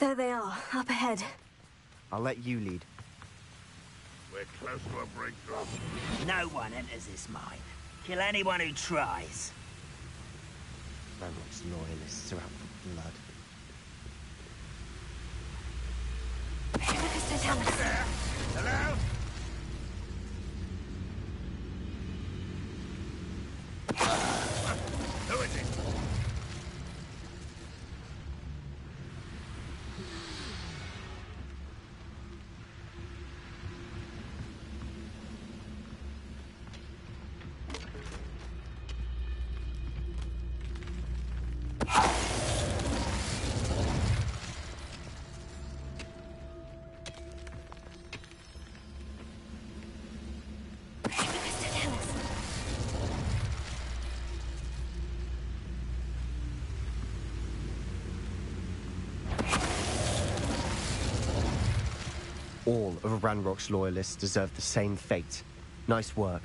There they are, up ahead. I'll let you lead. We're close to a breakthrough. No one enters this mine. Kill anyone who tries. Ranrock's loyalists are out for blood. Hello? Who is it? All of Ranrock's loyalists deserve the same fate. Nice work.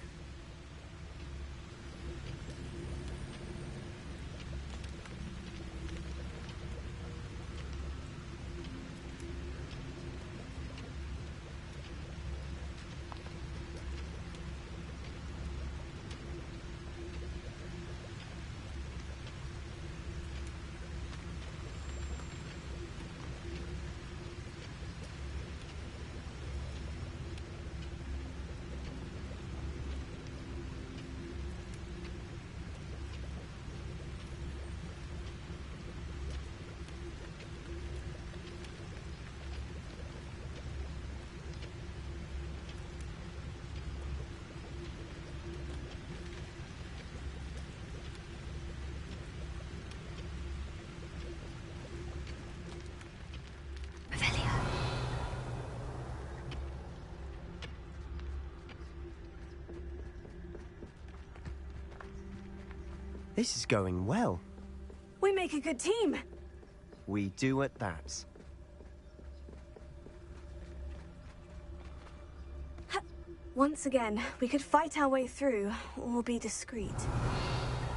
This is going well. We make a good team. We do at that. Once again, we could fight our way through, or be discreet.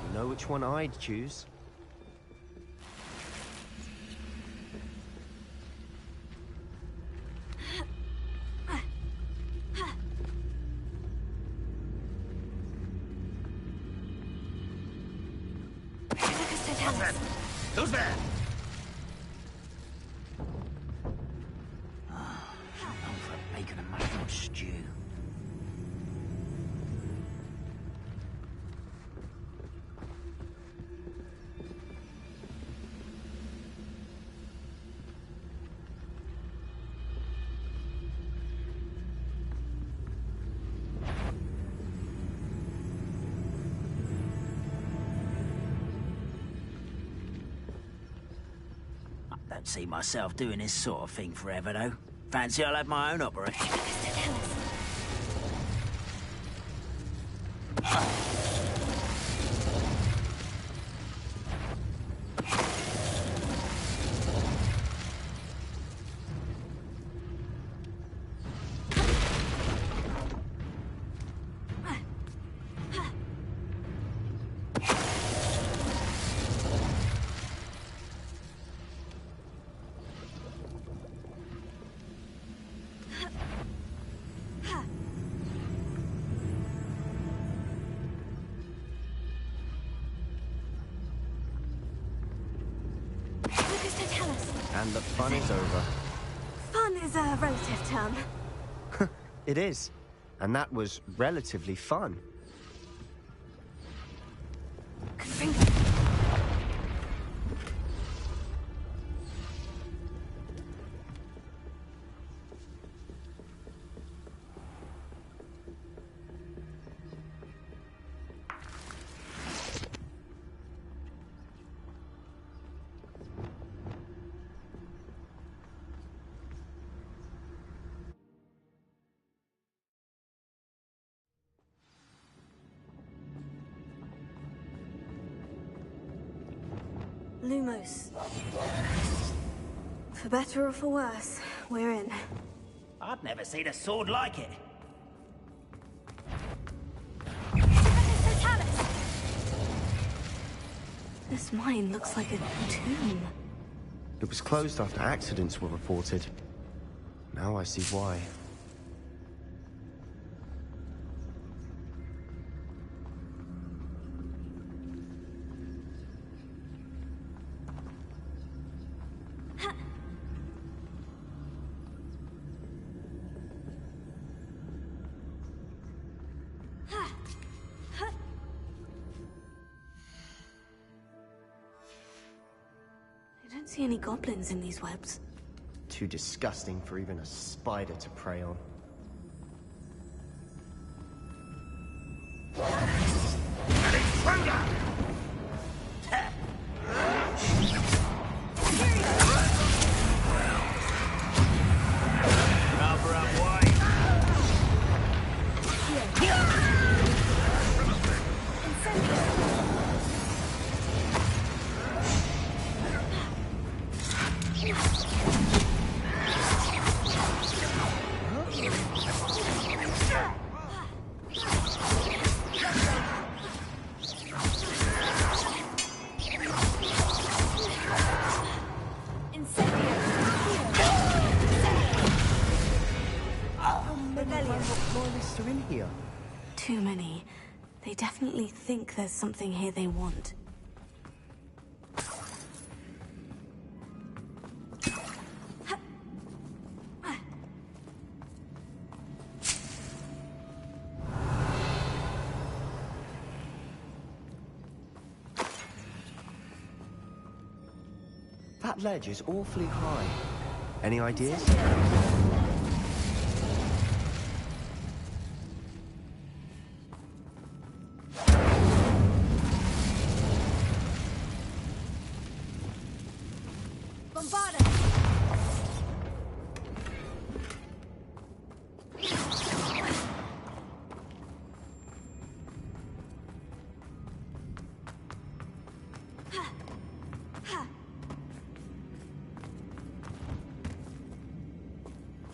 You know which one I'd choose? Who's there? I'm for bacon and mushroom stew. Don't see myself doing this sort of thing forever, though. Fancy I'll have my own operation. And the fun is over. Fun is a relative term. It is. And that was relatively fun. Lumos. For better or for worse, we're in. I've never seen a sword like it. This mine looks like a tomb. It was closed after accidents were reported. Now I see why. I don't see any goblins in these webs. Too disgusting for even a spider to prey on. Loyalists are in here. Too many. They definitely think there's something here they want. That ledge is awfully high. Any ideas?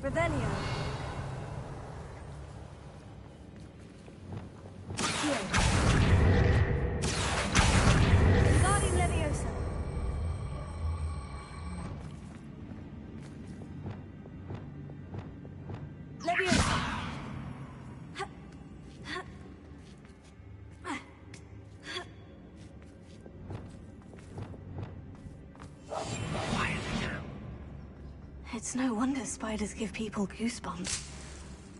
Revelio. Here. Guardian Leviosa. Leviosa. It's no wonder spiders give people goosebumps.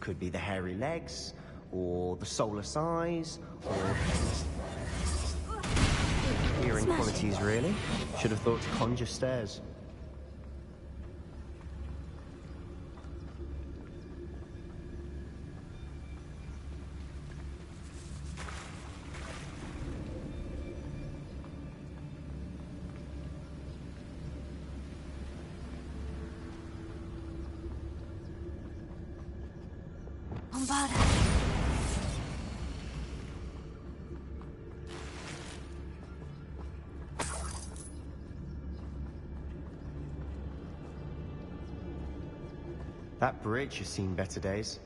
Could be the hairy legs, or the soulless eyes, or... Hearing qualities, really? Should have thought to conjure stairs. That bridge has seen better days.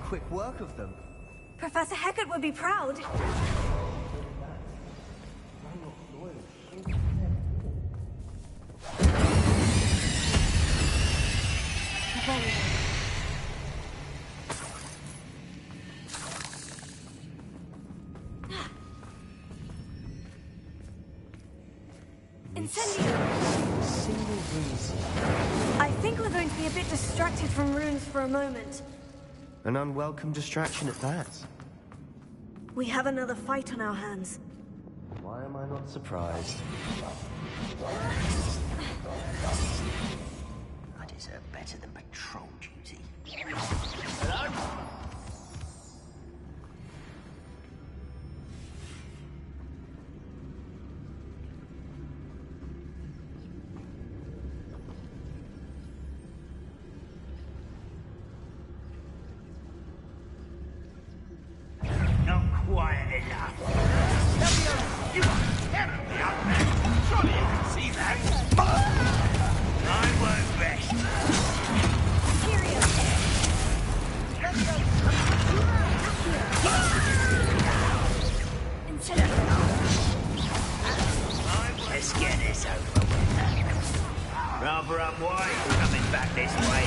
quick work of them. Professor Hecat would be proud. I think we're going to be a bit distracted from runes for a moment. An unwelcome distraction at that. We have another fight on our hands. Why am I not surprised? I deserve better than patrol duty. Hello? Not quiet enough. You are terribly up there. Surely you can see that. I won't rest. Let's get this over with. Rather up wide, coming back this way.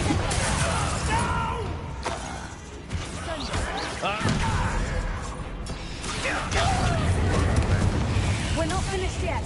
We're not finished yet.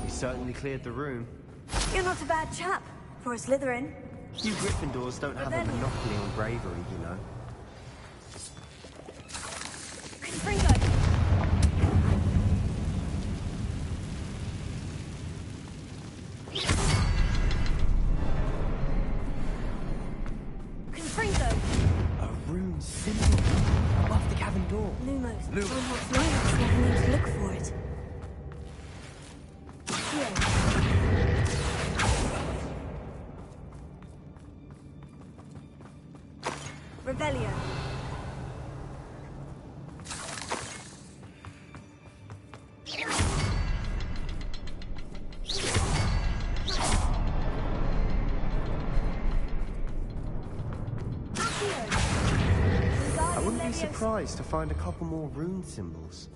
Certainly cleared the room. You're not a bad chap for a Slytherin. You Gryffindors don't have a monopoly on bravery, you know. Confringo! Confringo! A rune symbol above the cabin door. Lumos. Lumos. Almost Lumos never need to look for it. Revelio. I wouldn't be surprised to find a couple more rune symbols.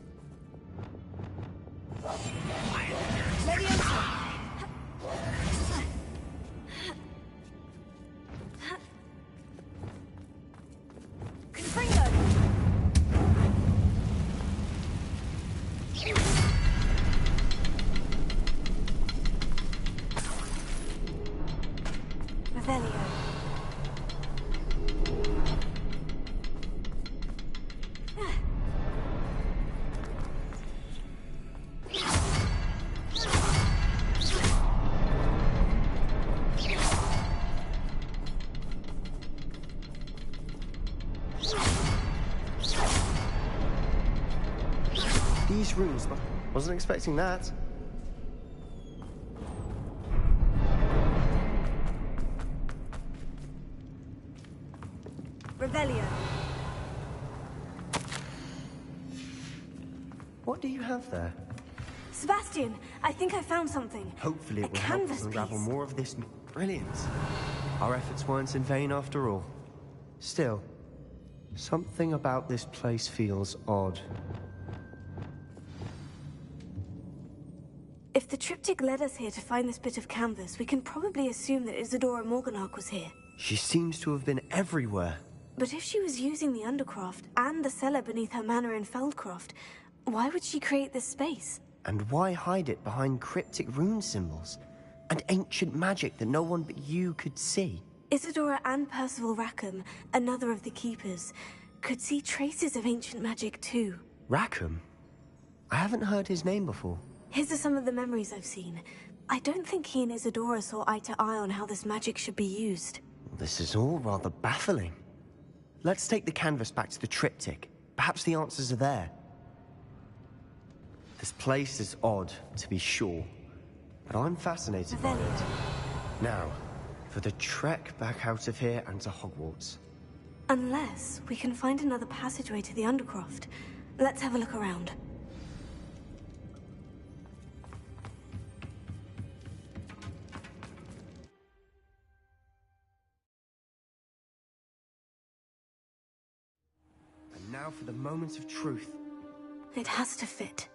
These runes, wasn't expecting that. Revelio. What do you have there? Sebastian, I think I found something. Hopefully A it will help us canvas unravel piece. more of this. Brilliant. Our efforts weren't in vain after all. Still, something about this place feels odd. If the triptych led us here to find this bit of canvas, we can probably assume that Isadora Morganach was here. She seems to have been everywhere. But if she was using the Undercroft and the cellar beneath her manor in Feldcroft, why would she create this space? And why hide it behind cryptic rune symbols? And ancient magic that no one but you could see? Isadora and Percival Rackham, another of the Keepers, could see traces of ancient magic too. Rackham? I haven't heard his name before. His are some of the memories I've seen. I don't think he and Isadora saw eye to eye on how this magic should be used. This is all rather baffling. Let's take the canvas back to the triptych. Perhaps the answers are there. This place is odd, to be sure, but I'm fascinated by it. Now, for the trek back out of here and to Hogwarts. Unless we can find another passageway to the Undercroft. Let's have a look around. And now for the moment of truth. It has to fit.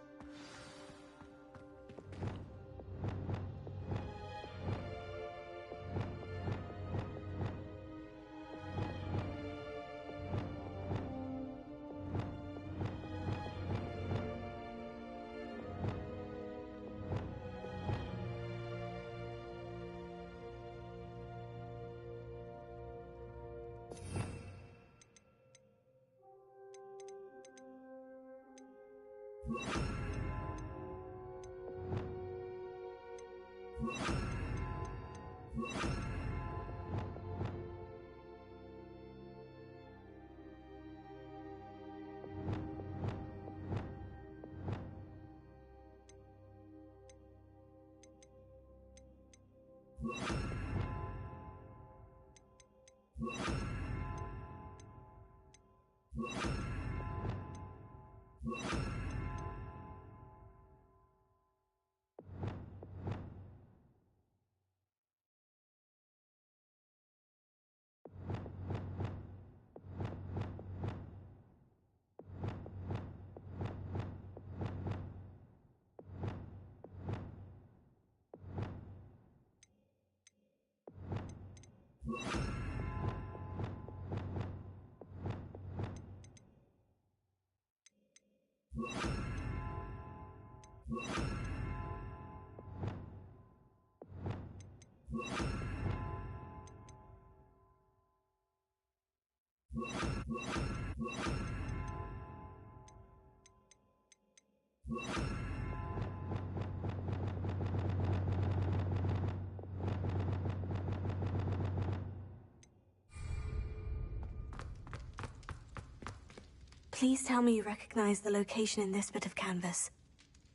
Please tell me you recognize the location in this bit of canvas.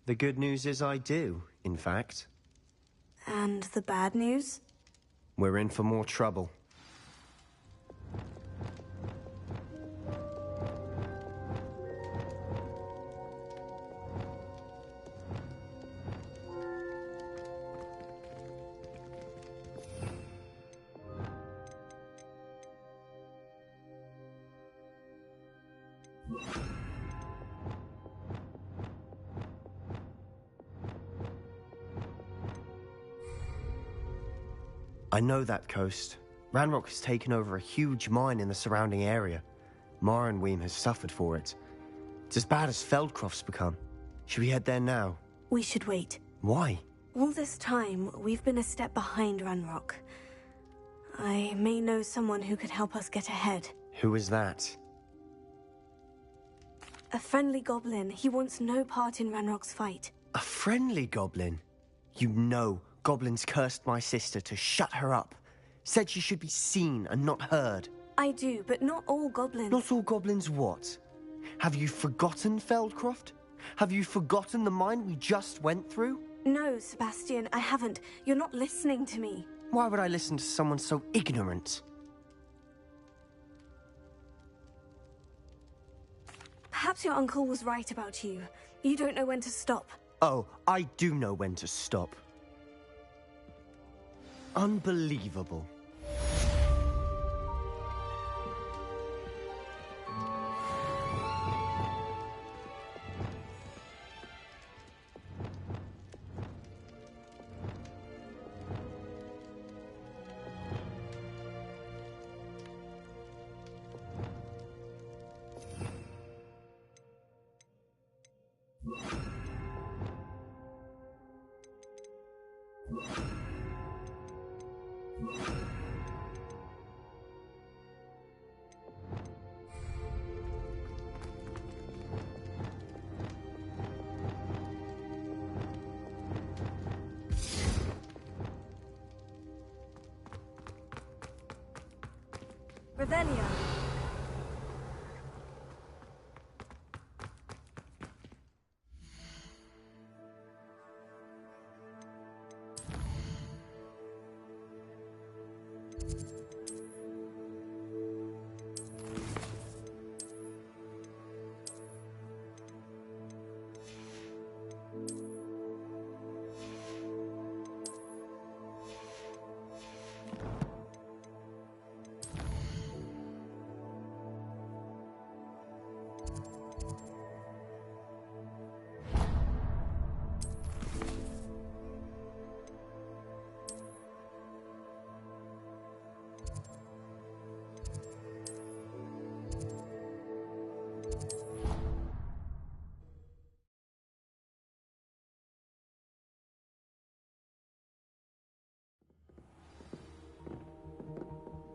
The good news is I do, in fact. And the bad news? We're in for more trouble. I know that coast. Ranrock has taken over a huge mine in the surrounding area. Marrenweem has suffered for it. It's as bad as Feldcroft's become. Should we head there now? We should wait. Why? All this time, we've been a step behind Ranrock. I may know someone who could help us get ahead. Who is that? A friendly goblin. He wants no part in Ranrock's fight. A friendly goblin? You know goblins cursed my sister to shut her up. Said she should be seen and not heard. I do, but not all goblins. Not all goblins what? Have you forgotten Feldcroft? Have you forgotten the mine we just went through? No, Sebastian, I haven't. You're not listening to me. Why would I listen to someone so ignorant? Perhaps your uncle was right about you. You don't know when to stop. Oh, I do know when to stop. Unbelievable. Revelio.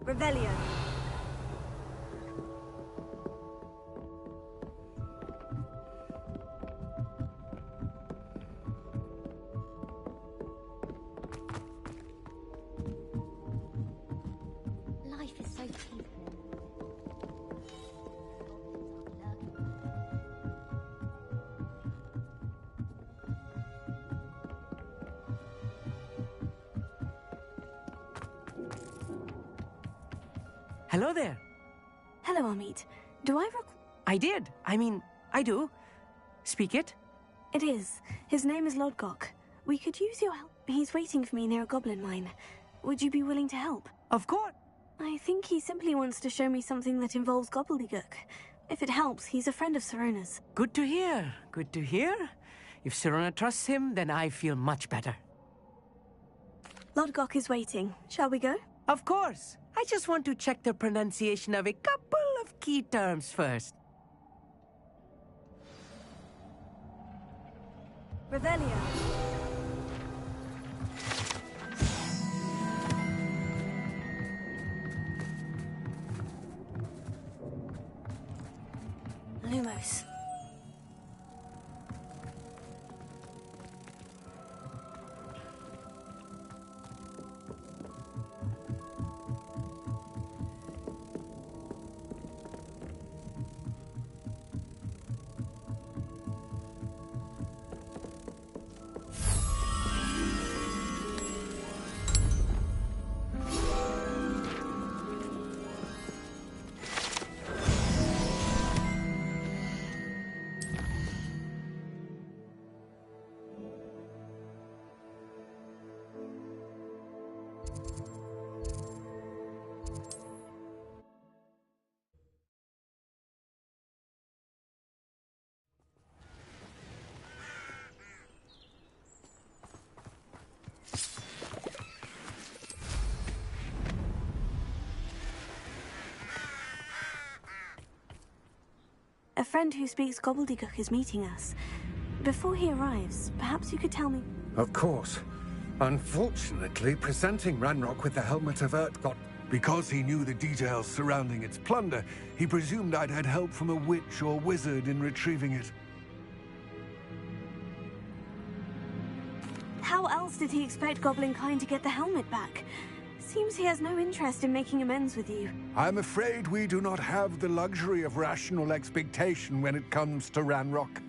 Revelio. Life is so cheap. Hello there. Hello, Amit. Do I I did. I do. Speak it. It is. His name is Lodgok. We could use your help. He's waiting for me near a goblin mine. Would you be willing to help? Of course. I think he simply wants to show me something that involves gobbledygook. If it helps, he's a friend of Sirona's. Good to hear. Good to hear. If Sirona trusts him, then I feel much better. Lodgok is waiting. Shall we go? Of course. I just want to check the pronunciation of a couple of key terms first. Revelio. Lumos. A friend who speaks gobbledygook is meeting us. Before he arrives, perhaps you could tell me... Of course. Unfortunately, presenting Ranrock with the Helmet of Earth got... Because he knew the details surrounding its plunder, he presumed I'd had help from a witch or wizard in retrieving it. How else did he expect Goblinkind to get the helmet back? Seems he has no interest in making amends with you. I'm afraid we do not have the luxury of rational expectation when it comes to Ranrock.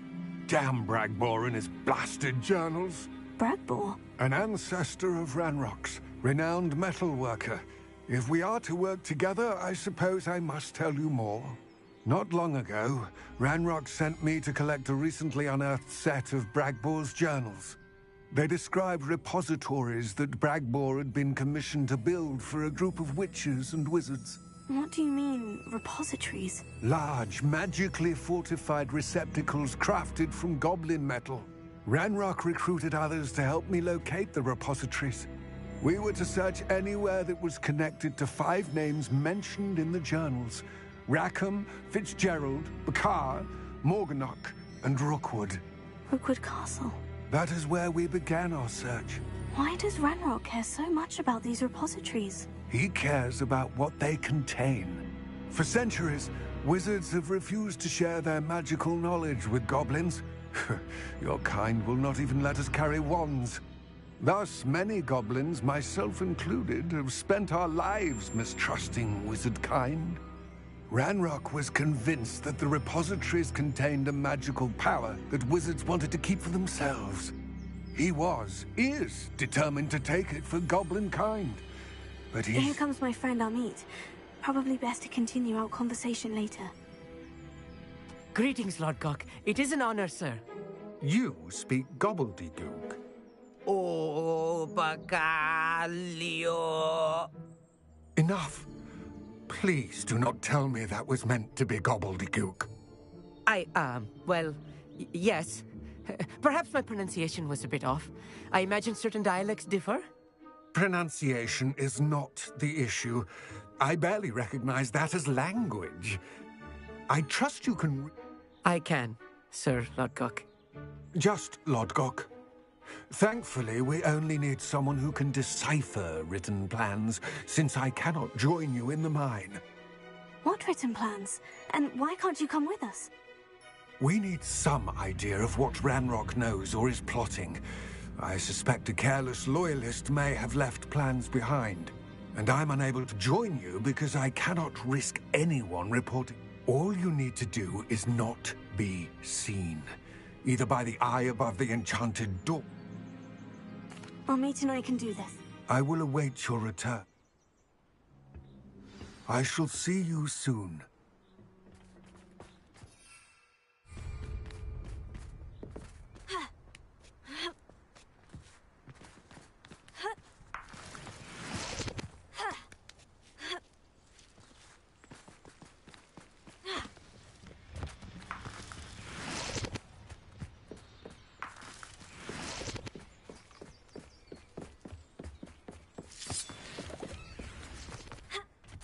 Damn Bragbor and his blasted journals. Bragbor? An ancestor of Ranrock's, renowned metal worker. If we are to work together, I suppose I must tell you more. Not long ago, Ranrock sent me to collect a recently unearthed set of Bragbor's journals. They described repositories that Bragbor had been commissioned to build for a group of witches and wizards. What do you mean, repositories? Large, magically fortified receptacles crafted from goblin metal. Ranrock recruited others to help me locate the repositories. We were to search anywhere that was connected to 5 names mentioned in the journals: Rackham, Fitzgerald, Bakar, Morganach, and Rookwood. Rookwood Castle. That is where we began our search. Why does Ranrock care so much about these repositories? He cares about what they contain. For centuries, wizards have refused to share their magical knowledge with goblins. Your kind will not even let us carry wands. Thus, many goblins, myself included, have spent our lives mistrusting wizard kind. Ranrock was convinced that the repositories contained a magical power that wizards wanted to keep for themselves. He is determined to take it for goblin kind. But Here comes my friend Amit. Probably best to continue our conversation later. Greetings, Lord Cock. It is an honor, sir. You speak gobbledygook. Oh, Bacalio. Enough. Please do not tell me that was meant to be gobbledygook. Well, yes. Perhaps my pronunciation was a bit off. I imagine certain dialects differ? Pronunciation is not the issue. I barely recognize that as language. I trust you can... I can, Sir Lodgok. Just Lodgok. Thankfully, we only need someone who can decipher written plans, since I cannot join you in the mine. What written plans? And why can't you come with us? We need some idea of what Ranrock knows or is plotting. I suspect a careless loyalist may have left plans behind. And I'm unable to join you because I cannot risk anyone reporting. All you need to do is not be seen, either by the eye above the enchanted door. Amit and I can do this. I will await your return. I shall see you soon.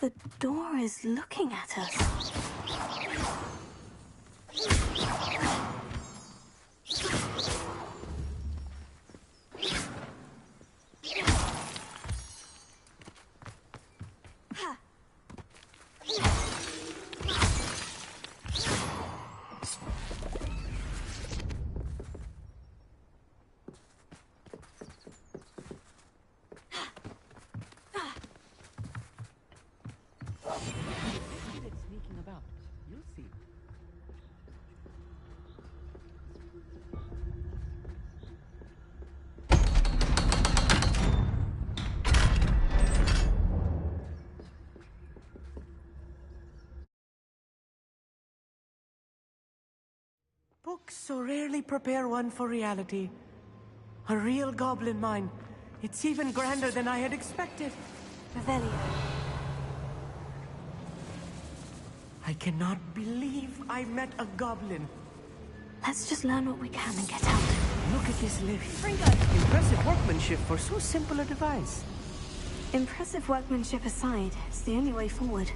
The door is looking at us. Books so rarely prepare one for reality. A real goblin mine. It's even grander than I had expected. Revelio. I cannot believe I met a goblin. Let's just learn what we can and get out. Look at this lift. Impressive workmanship for so simple a device. Impressive workmanship aside, it's the only way forward.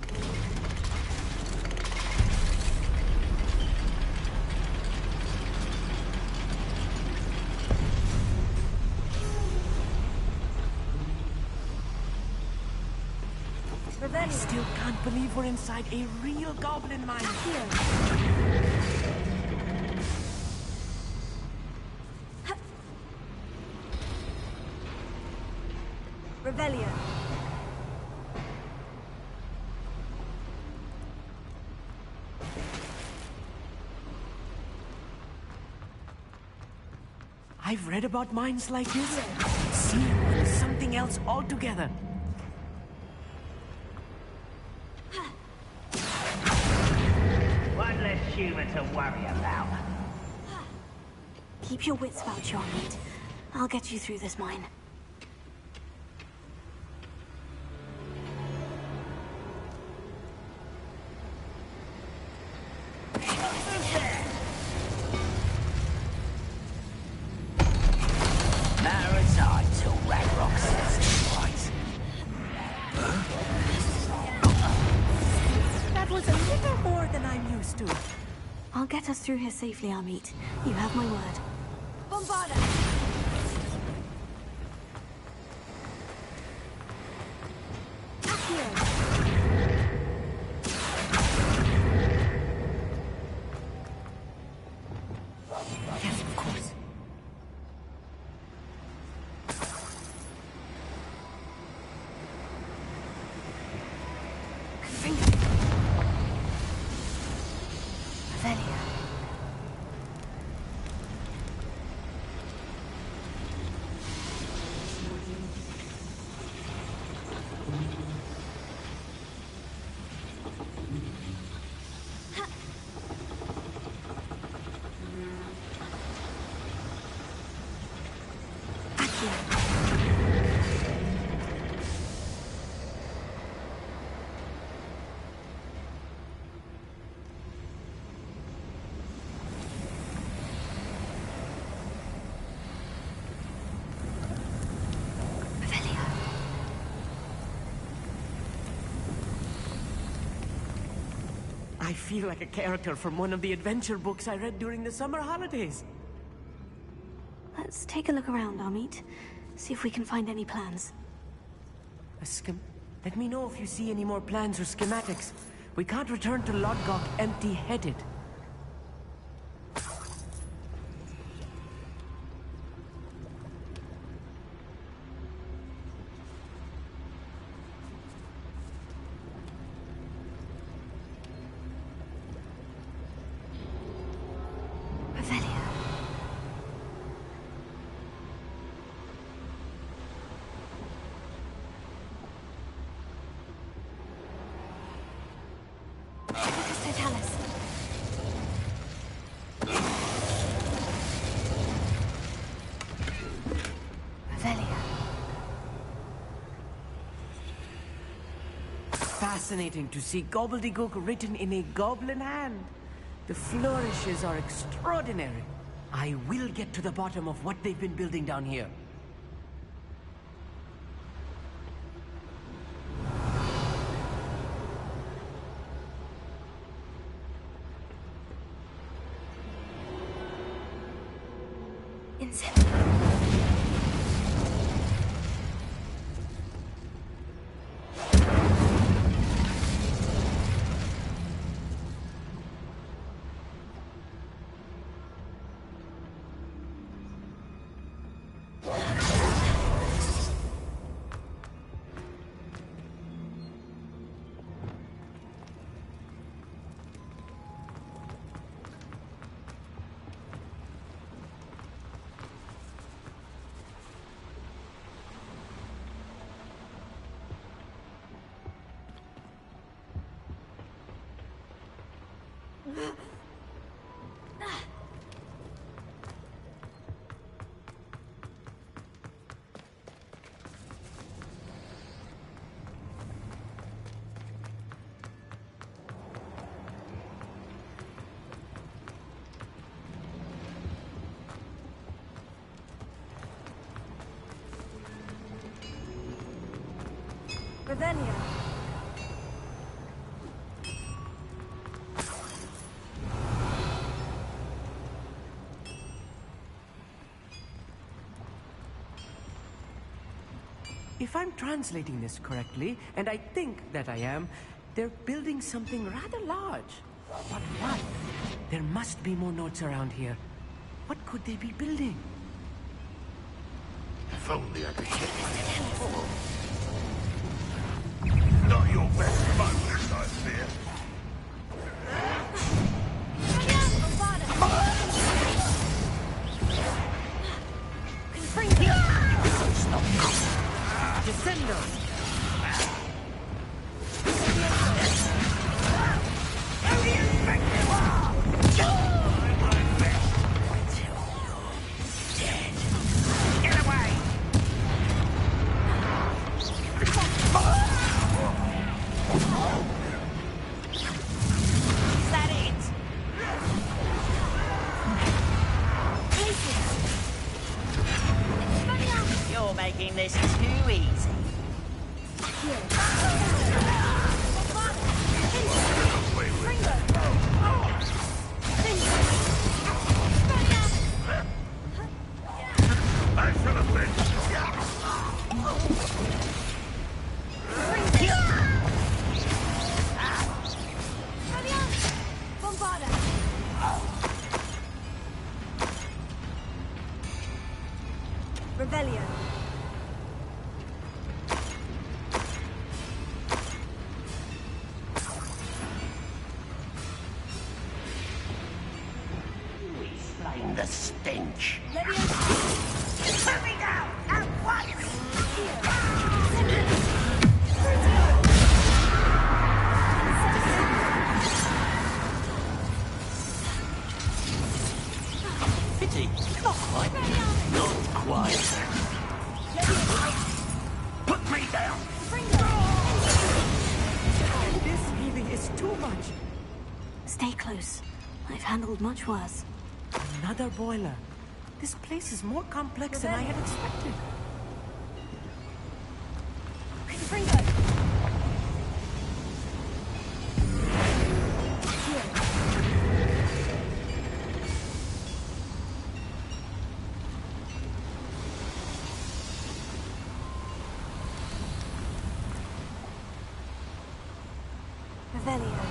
I still can't believe we're inside a real goblin mine. Revelio. I've read about mines like this. Seeing one is something else altogether. human to worry about. Keep your wits about you, mate. I'll get you through this mine. I'll get us through here safely, Amit. You have my word. Bombarda! Yes, of course. I feel like a character from one of the adventure books I read during the summer holidays. Let's take a look around, Amit. See if we can find any plans. Let me know if you see any more plans or schematics. We can't return to Lodgok empty-headed. Fascinating to see gobbledygook written in a goblin hand. The flourishes are extraordinary. I will get to the bottom of what they've been building down here. Revelia. If I'm translating this correctly, and I think that I am, they're building something rather large. But what? There must be more notes around here. What could they be building? If only I could get my Not your best moments, I fear. Descendo! Who do you think you are? Revelio. Explain the stench. Leviosa. Put me down! At once! Pity. Not quite. Not quite. Put me down! This healing is too much. Stay close. I've handled much worse. Another boiler. This place is more complex than I had expected. Fringo. Revelio.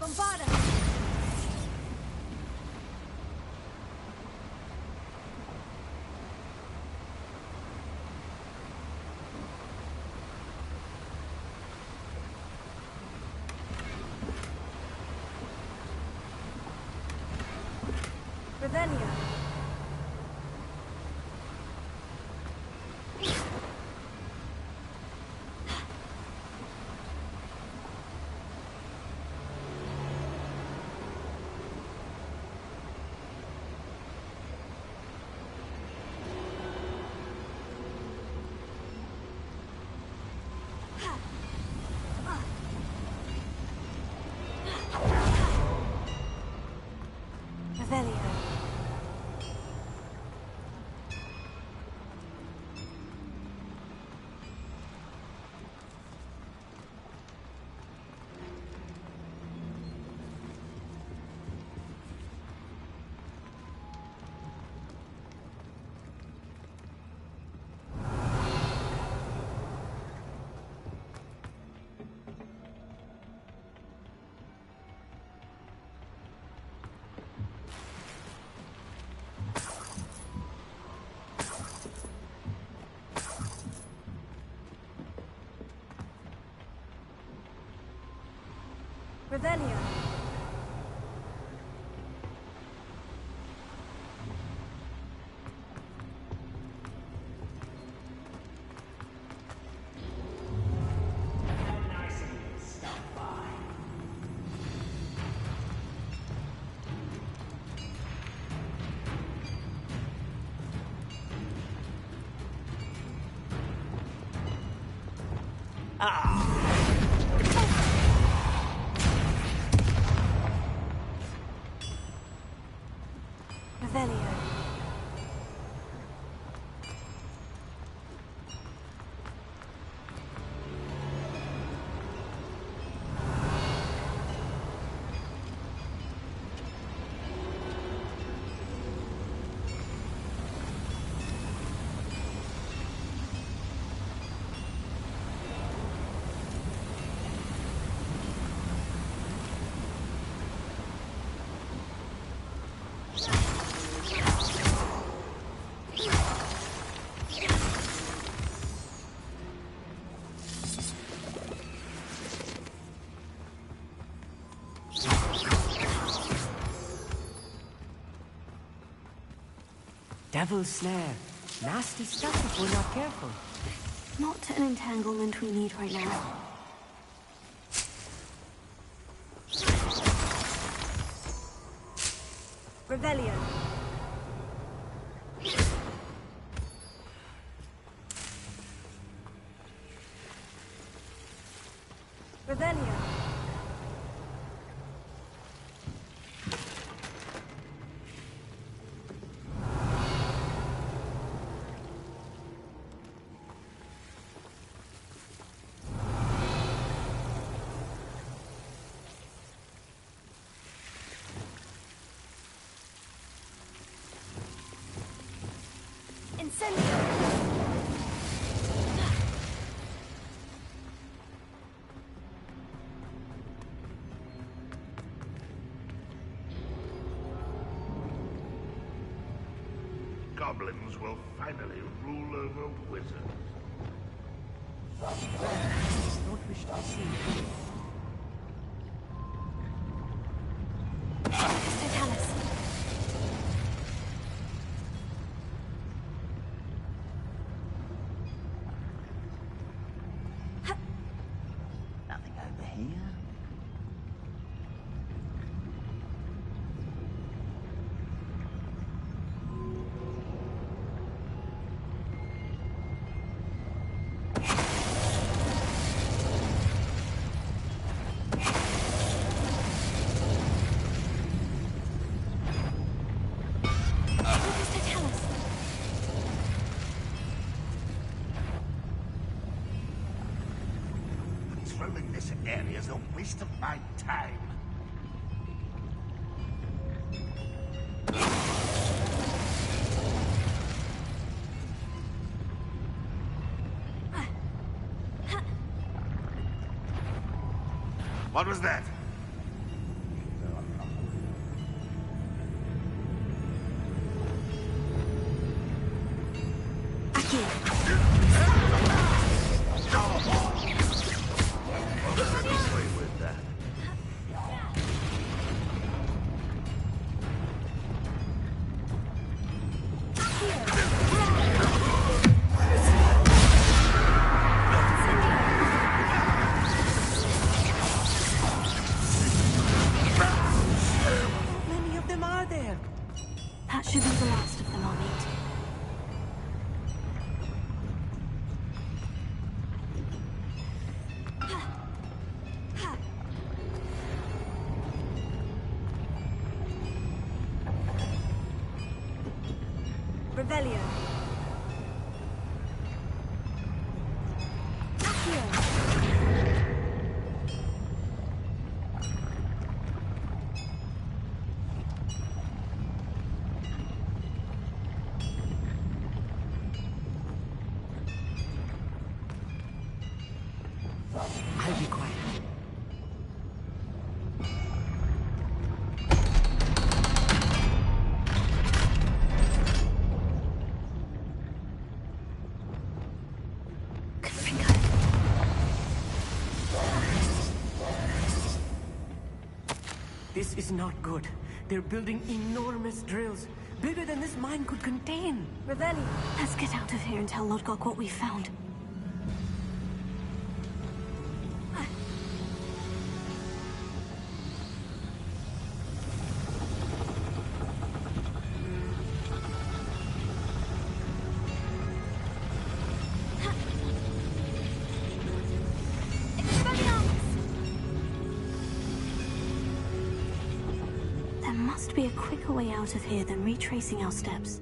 Bombarda. Revelio. Revelio. Revelio. Revelio. Devil's snare. Nasty stuff if we're not careful. Not an entanglement we need right now. Revelio. Revelio. goblins will finally rule over wizards. Don't wish to be seen. So tell us. Nothing over here. Patrolling this area is a waste of my time. What was that? That should be the last of them I'll meet. Revelio. I'll be quiet. This is not good. They're building enormous drills, bigger than this mine could contain. Revelli, let's get out of here and tell Lodgok what we found. There must be a quicker way out of here than retracing our steps.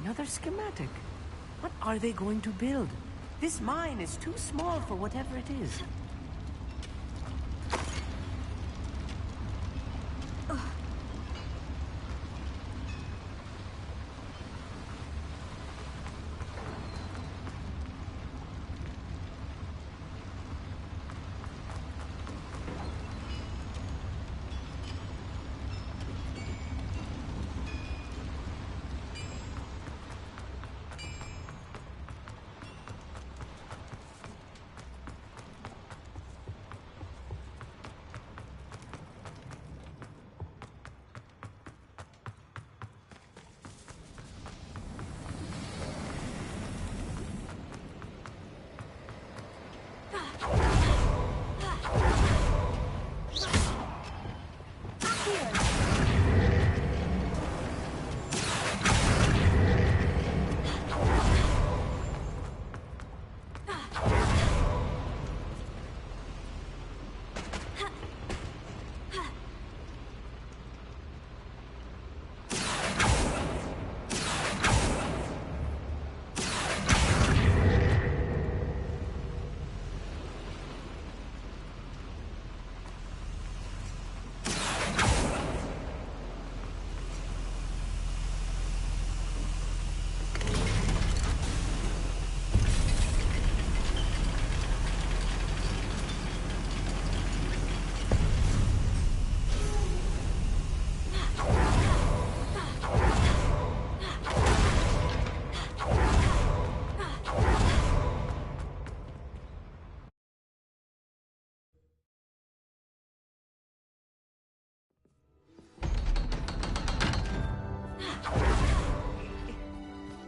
Another schematic. What are they going to build? This mine is too small for whatever it is.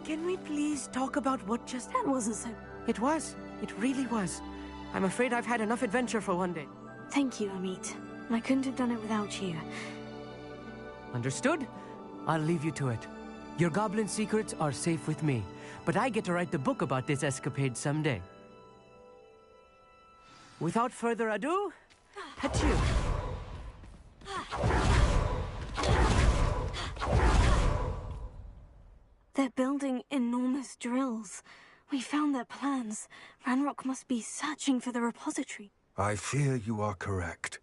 Can we please talk about what just That wasn't so... It was. It really was. I'm afraid I've had enough adventure for one day. Thank you, Amit. I couldn't have done it without you. Understood? I'll leave you to it. Your goblin secrets are safe with me, but I get to write the book about this escapade someday. Without further ado, adieu. They're building enormous drills. We found their plans. Ranrock must be searching for the repository. I fear you are correct.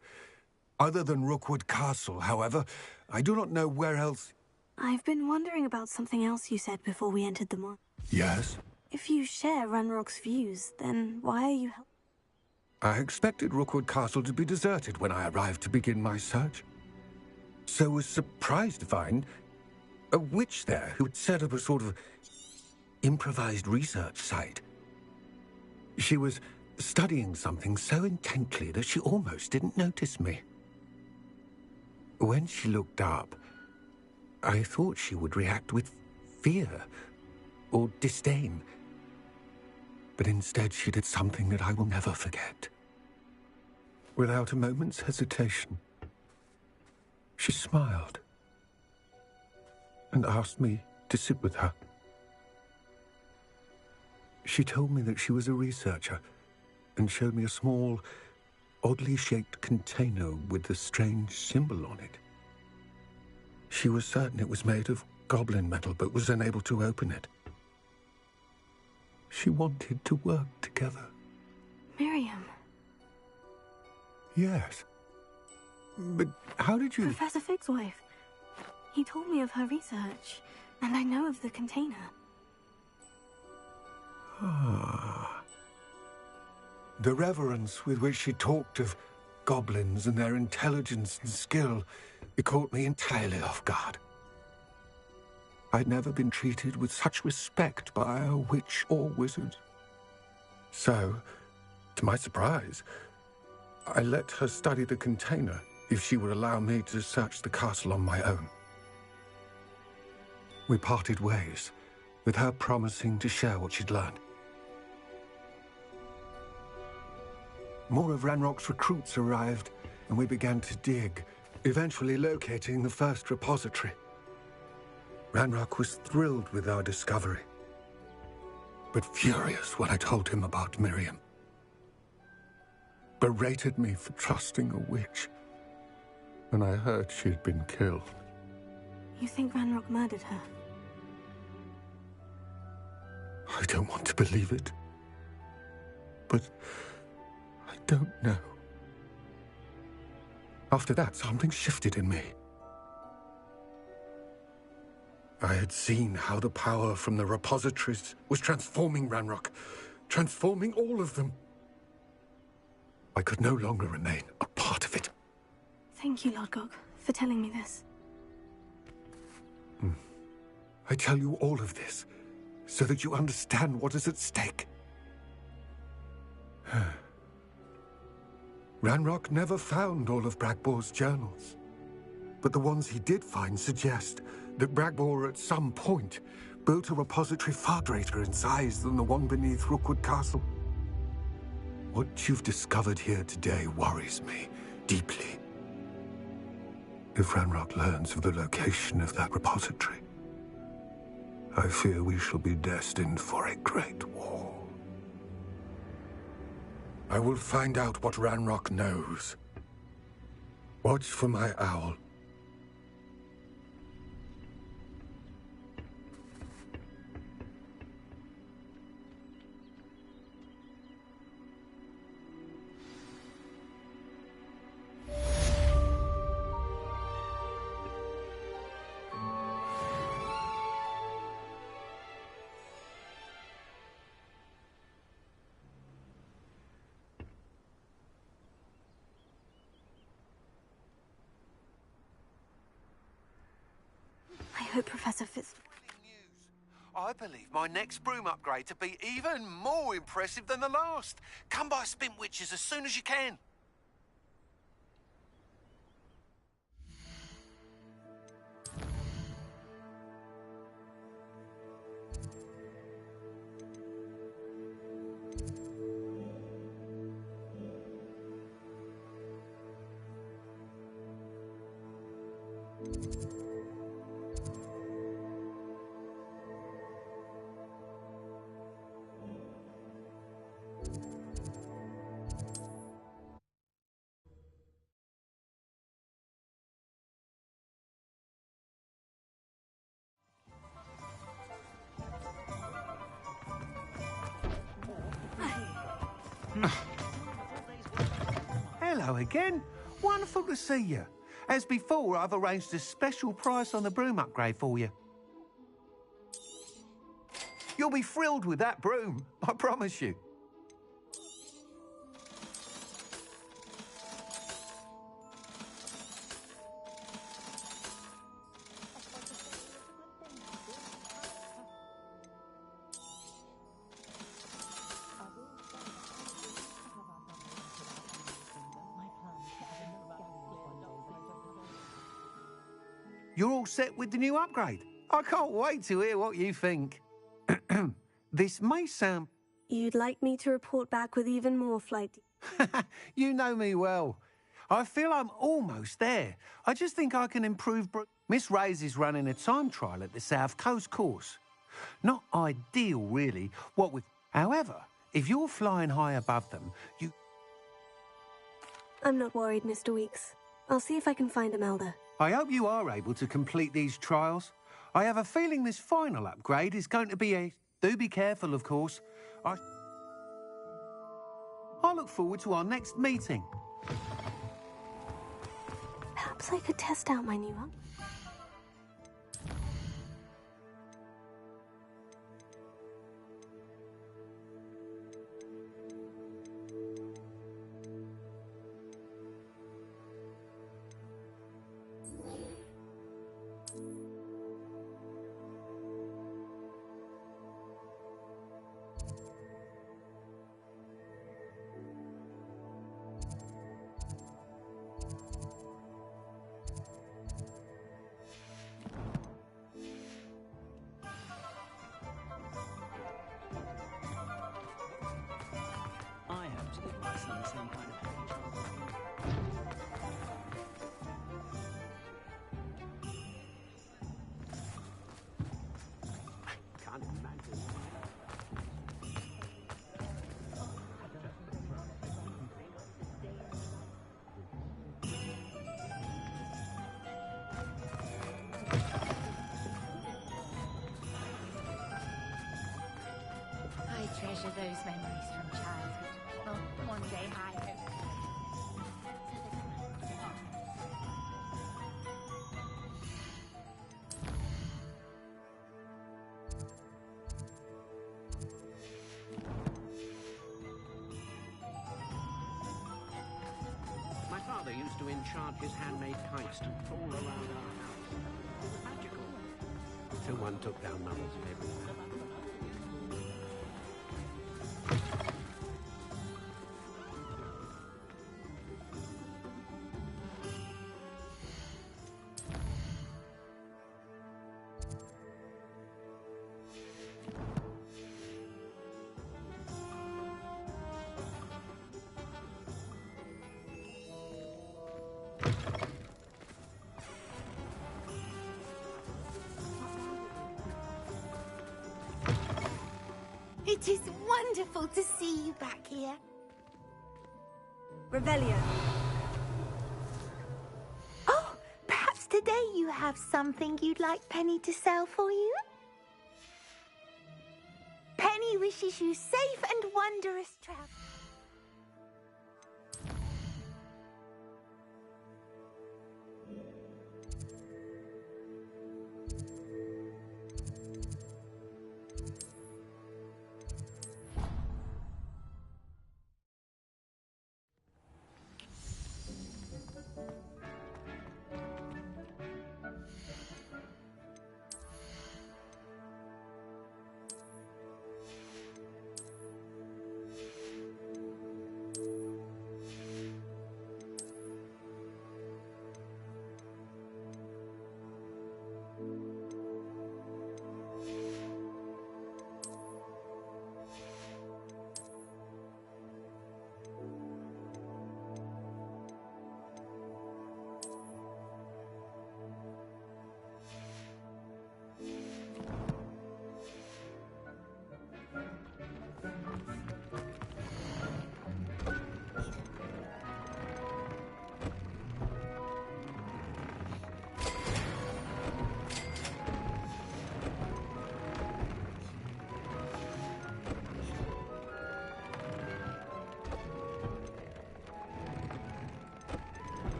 Other than Rookwood Castle, however, I do not know where else... I've been wondering about something else you said before we entered the mine. Yes? If you share Ranrock's views, then why are you... I expected Rookwood Castle to be deserted when I arrived to begin my search. So was surprised to find a witch there who had set up a sort of improvised research site. She was studying something so intently that she almost didn't notice me. When she looked up, I thought she would react with fear or disdain. But instead she did something that I will never forget. Without a moment's hesitation, she smiled and asked me to sit with her. She told me that she was a researcher and showed me a small, oddly shaped container with a strange symbol on it. She was certain it was made of goblin metal, but was unable to open it. She wanted to work together. Miriam. Yes. But how did you... Professor Fig's wife. He told me of her research, and I know of the container. Ah. The reverence with which she talked of goblins and their intelligence and skill, it caught me entirely off guard. I'd never been treated with such respect by a witch or wizard. So, to my surprise, I let her study the container if she would allow me to search the castle on my own. We parted ways, with her promising to share what she'd learned. More of Ranrock's recruits arrived, and we began to dig, eventually locating the first repository. Ranrock was thrilled with our discovery, but furious when I told him about Miriam. Berated me for trusting a witch, and I heard she had been killed. You think Ranrock murdered her? I don't want to believe it. but I don't know. After that, something shifted in me. I had seen how the power from the repositories was transforming Ranrock, transforming all of them. I could no longer remain a part of it. Thank you, Lord Gog, for telling me this. I tell you all of this so that you understand what is at stake. Ranrock never found all of Bragbor's journals, but the ones he did find suggest that Bragbor at some point built a repository far greater in size than the one beneath Rookwood Castle. What you've discovered here today worries me deeply. If Ranrock learns of the location of that repository, I fear we shall be destined for a great war. I will find out what Ranrock knows. Watch for my owl. I hope Professor Fitz... I believe my next broom upgrade to be even more impressive than the last. Come by Spin Witches as soon as you can. Hello again. Wonderful to see you. As before, I've arranged a special price on the broom upgrade for you. You'll be thrilled with that broom, I promise you. You're all set with the new upgrade. I can't wait to hear what you think. This may sound... You'd like me to report back with even more flight... You know me well. I feel I'm almost there. I just think I can improve... Miss Reyes is running a time trial at the South Coast course. Not ideal, really, what with... However, if you're flying high above them, you... I'm not worried, Mr. Weeks. I'll see if I can find Imelda. I hope you are able to complete these trials. I have a feeling this final upgrade is going to be a... Do be careful, of course. I look forward to our next meeting. Perhaps I could test out my new one. I treasure those memories from childhood. One day higher. My father used to enchant his handmade kites all around our house. It was magical. Till one took down Mother's everywhere. It is wonderful to see you back here. Revelio. Oh, perhaps today you have something you'd like Penny to sell for you? Penny wishes you safe and wondrous travel.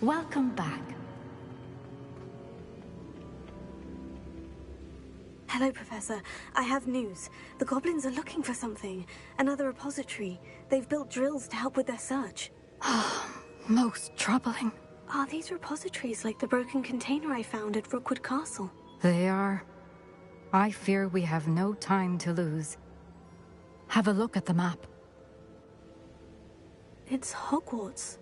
Welcome back. Hello, Professor. I have news. The goblins are looking for something. Another repository. They've built drills to help with their search. Most troubling. Are these repositories like the broken container I found at Rookwood Castle? They are. I fear we have no time to lose. Have a look at the map. It's Hogwarts.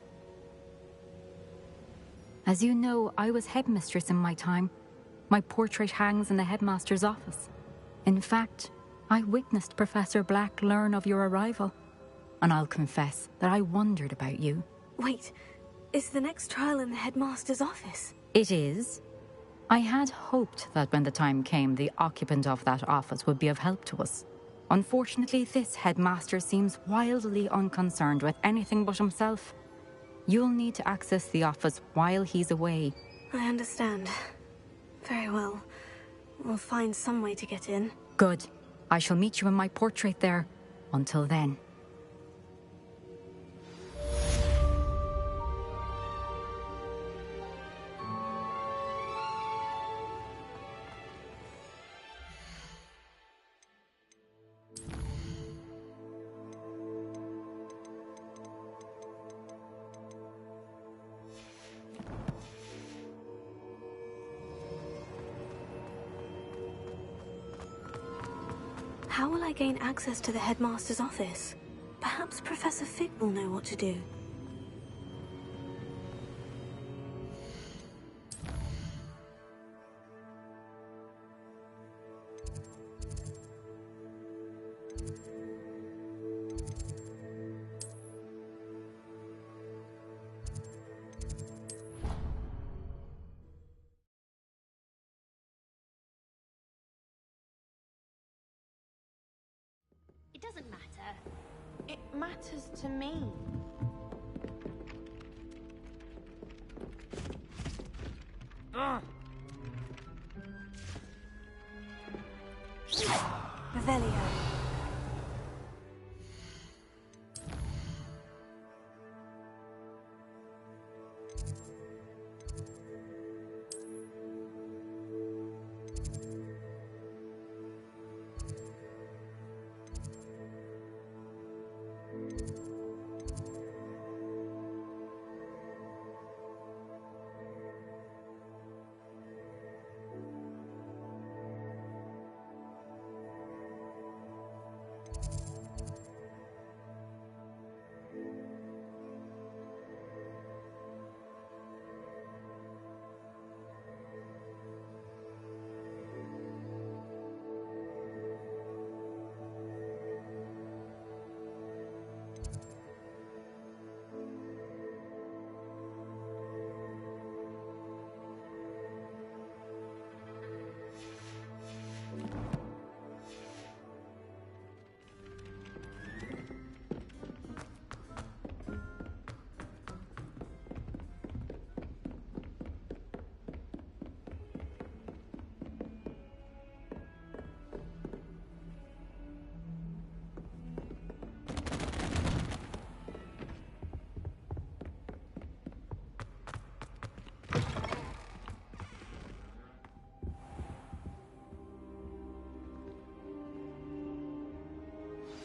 As you know, I was headmistress in my time. My portrait hangs in the headmaster's office. In fact, I witnessed Professor Black learn of your arrival, and I'll confess that I wondered about you. Wait, is the next trial in the headmaster's office? It is. I had hoped that when the time came, the occupant of that office would be of help to us. Unfortunately, this headmaster seems wildly unconcerned with anything but himself. You'll need to access the office while he's away. I understand. Very well. We'll find some way to get in. Good. I shall meet you in my portrait there. Until then. How will I gain access to the headmaster's office? Perhaps Professor Fig will know what to do. It doesn't matter. It matters to me. Revelio.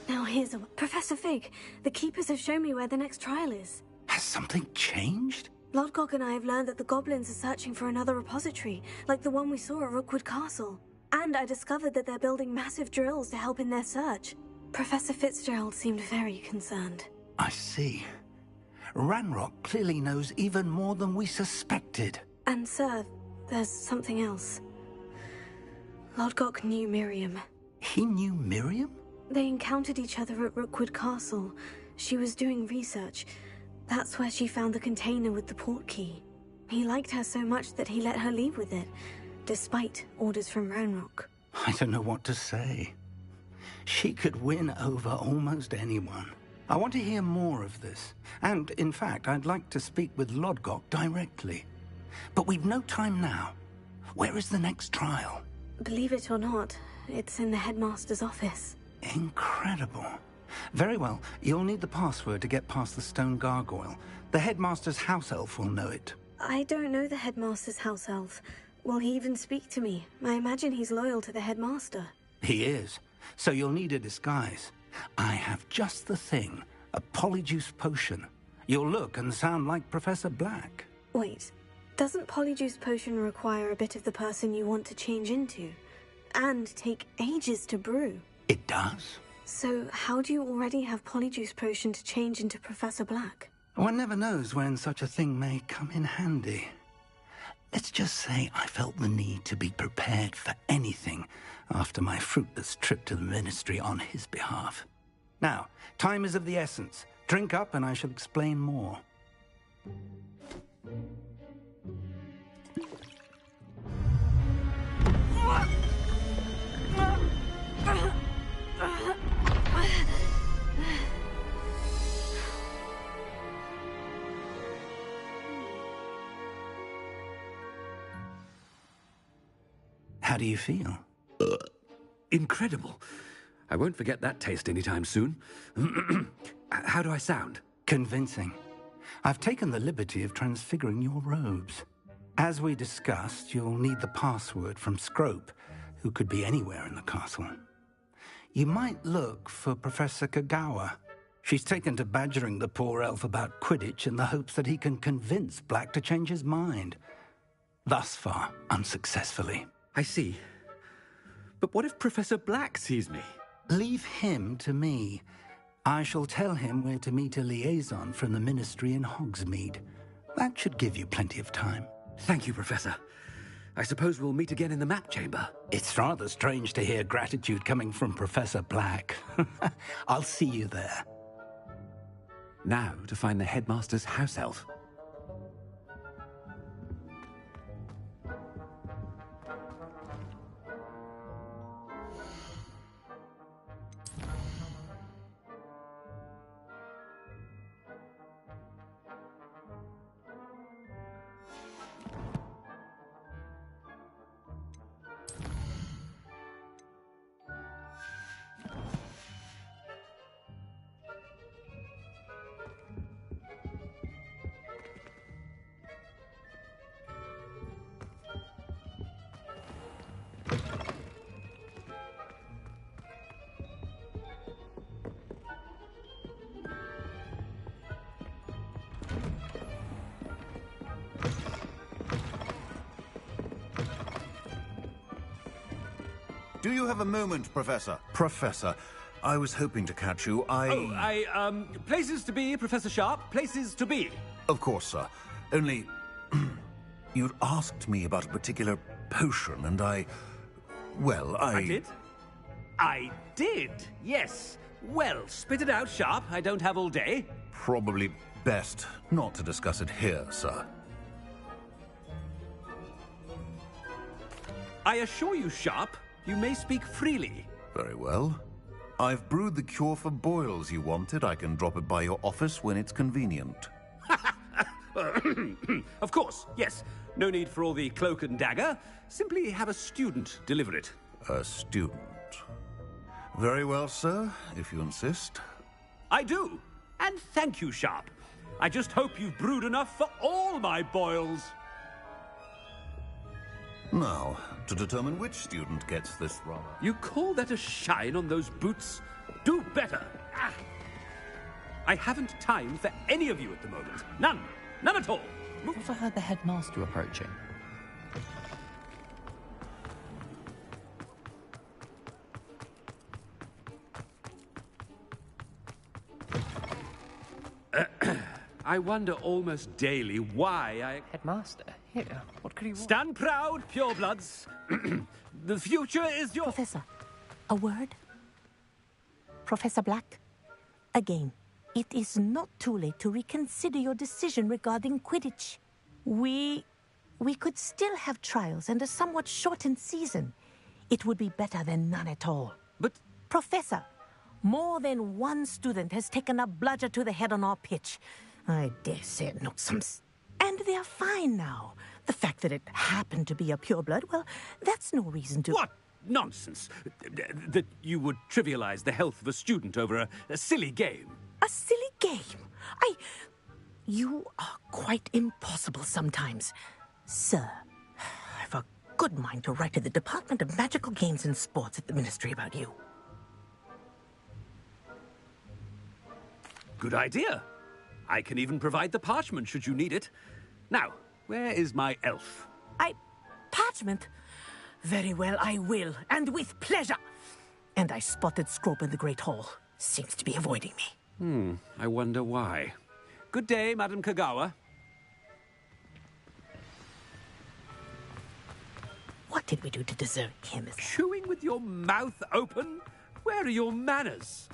Now here's a... Professor Fig, the Keepers have shown me where the next trial is. Has something changed? Lodgok and I have learned that the goblins are searching for another repository, like the one we saw at Rookwood Castle. And I discovered that they're building massive drills to help in their search. Professor Fitzgerald seemed very concerned. I see. Ranrock clearly knows even more than we suspected. And sir, there's something else. Lodgok knew Miriam. He knew Miriam? They encountered each other at Rookwood Castle. She was doing research. That's where she found the container with the port key. He liked her so much that he let her leave with it, despite orders from Ranrock. I don't know what to say. She could win over almost anyone. I want to hear more of this. And, in fact, I'd like to speak with Lodgok directly. But we've no time now. Where is the next trial? Believe it or not, it's in the headmaster's office. Incredible. Very well. You'll need the password to get past the stone gargoyle. The headmaster's house elf will know it. I don't know the headmaster's house elf. Will he even speak to me? I imagine he's loyal to the headmaster. He is. So you'll need a disguise. I have just the thing. A polyjuice potion. You'll look and sound like Professor Black. Wait. Doesn't polyjuice potion require a bit of the person you want to change into? And take ages to brew? It does. So how do you already have polyjuice potion to change into Professor Black? One never knows when such a thing may come in handy. Let's just say I felt the need to be prepared for anything after my fruitless trip to the Ministry on his behalf. Now, time is of the essence. Drink up and I shall explain more. How do you feel? Incredible. I won't forget that taste anytime soon. How do I sound? Convincing. I've taken the liberty of transfiguring your robes. As we discussed, you'll need the password from Scrope, who could be anywhere in the castle. You might look for Professor Kagawa. She's taken to badgering the poor elf about Quidditch in the hopes that he can convince Black to change his mind. Thus far, unsuccessfully. I see. But what if Professor Black sees me? Leave him to me. I shall tell him where to meet a liaison from the Ministry in Hogsmeade. That should give you plenty of time. Thank you, Professor. I suppose we'll meet again in the map chamber. It's rather strange to hear gratitude coming from Professor Black. I'll see you there. Now to find the headmaster's house elf. Do you have a moment, Professor? Professor, I was hoping to catch you. Places to be, Professor Sharp. Places to be. Of course, sir. Only... you'd asked me about a particular potion, and I did? I did, yes. Well, spit it out, Sharp. I don't have all day. Probably best not to discuss it here, sir. I assure you, Sharp, you may speak freely. Very well. I've brewed the cure for boils you wanted. I can drop it by your office when it's convenient. Of course, yes. No need for all the cloak and dagger. Simply have a student deliver it. A student? Very well, sir, if you insist. I do. And thank you, Sharp. I just hope you've brewed enough for all my boils. Now, to determine which student gets this rather... You call that a shine on those boots? Do better. Ah. I haven't time for any of you at the moment. None. None at all. I thought I heard the headmaster approaching. I wonder almost daily why I... Headmaster, here. What could he want? Stand proud, purebloods. The future is your... Professor, a word? Professor Black, again, it is not too late to reconsider your decision regarding Quidditch. We could still have trials and a somewhat shortened season. It would be better than none at all. But... Professor, more than one student has taken a bludger to the head on our pitch. I dare say it knocked some... And they're fine now. The fact that it happened to be a pureblood, well, that's no reason to... What nonsense! That you would trivialize the health of a student over a silly game. A silly game? You are quite impossible sometimes. Sir, I've a good mind to write to the Department of Magical Games and Sports at the Ministry about you. Good idea. I can even provide the parchment should you need it. Now, where is my elf? Parchment? Very well, I will, and with pleasure. And I spotted Scrope in the Great Hall. Seems to be avoiding me. I wonder why. Good day, Madam Kagawa. did we do to deserve him? Chewing with your mouth open? Where are your manners?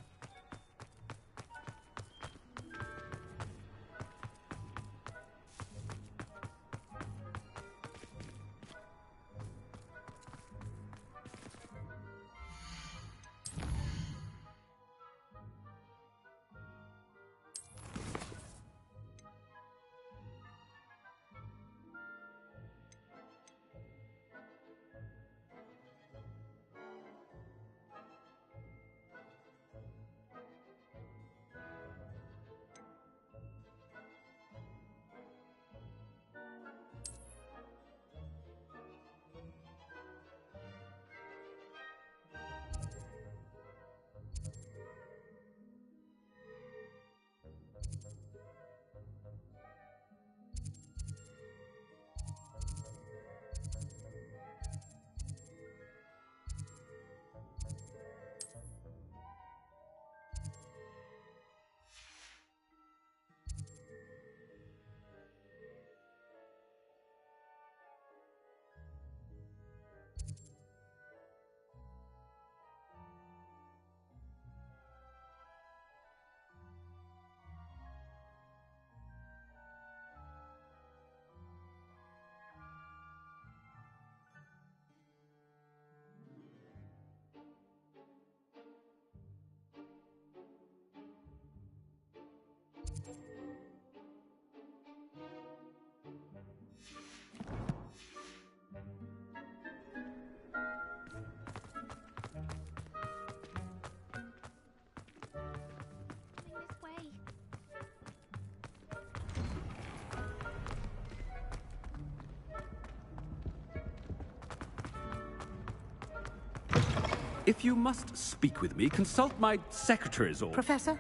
If you must speak with me, consult my secretaries or... Professor,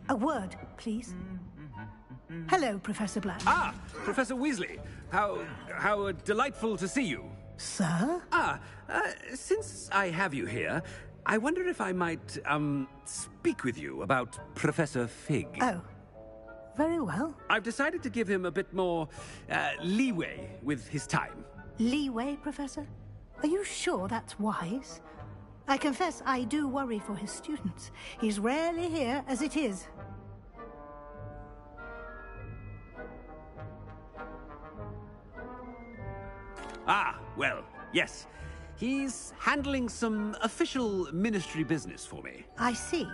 a word, please. Hello, Professor Black. Ah, Professor Weasley. How delightful to see you. Sir? Since I have you here, I wonder if I might, speak with you about Professor Fig. Oh, very well. I've decided to give him a bit more, leeway with his time. Leeway, Professor? Are you sure that's wise? I confess I do worry for his students. He's rarely here as it is. Ah, well, yes. He's handling some official ministry business for me. I see.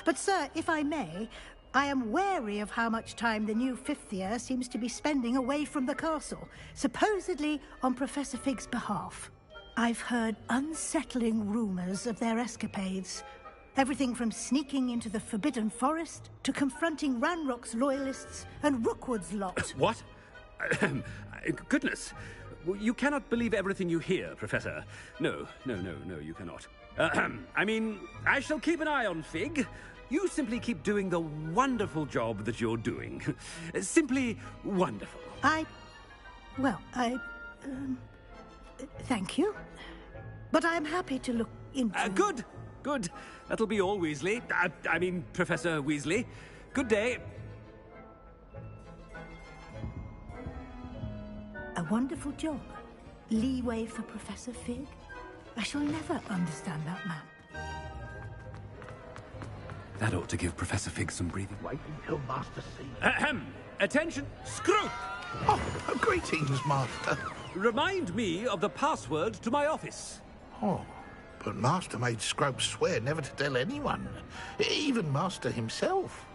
But, sir, if I may, I am wary of how much time the new fifth year seems to be spending away from the castle, supposedly on Professor Fig's behalf. I've heard unsettling rumors of their escapades. Everything from sneaking into the Forbidden Forest to confronting Ranrock's loyalists and Rookwood's lot. What? Goodness. You cannot believe everything you hear, Professor. No, you cannot. I mean, I shall keep an eye on Fig. You simply keep doing the wonderful job that you're doing. Simply wonderful. Thank you. But I'm happy to look into... Good. That'll be all, Weasley. I mean, Professor Weasley. Good day. A wonderful job. Leeway for Professor Fig. I shall never understand that man. That ought to give Professor Fig some breathing. Wait until Master sees. Ahem! Attention! Scrope! Oh, greetings, Master. Remind me of the password to my office. Oh, but Master made Scrope swear never to tell anyone, even Master himself.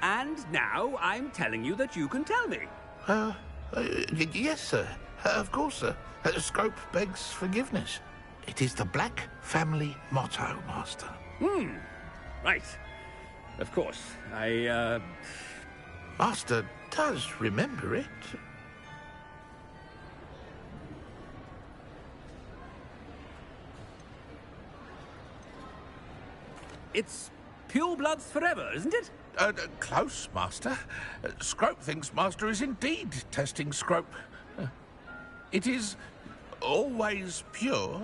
And now I'm telling you that you can tell me. Yes, sir. Of course, sir. Scrope begs forgiveness. It is the Black family motto, Master. Right. Of course. Master does remember it. It's pure bloods forever, isn't it? Close, Master. Scrope thinks Master is indeed testing Scrope. It is always pure.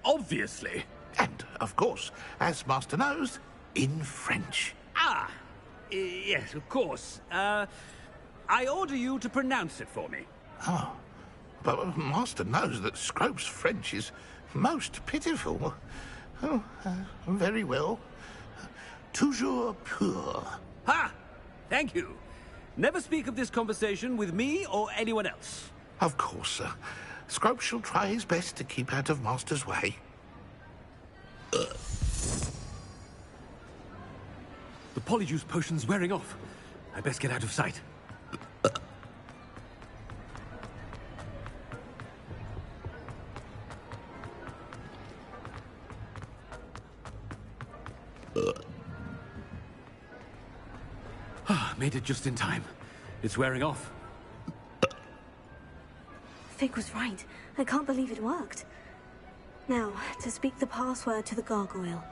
Obviously. And, of course, as Master knows, in French. Yes, of course. I order you to pronounce it for me. Oh, but Master knows that Scrope's French is most pitiful. Oh, very well. Toujours pur. Ha! Thank you. Never speak of this conversation with me or anyone else. Of course, sir. Scrope shall try his best to keep out of Master's way. The polyjuice potion's wearing off. I best get out of sight. Made it just in time. It's wearing off. Fig was right. I can't believe it worked. Now, to speak the password to the gargoyle.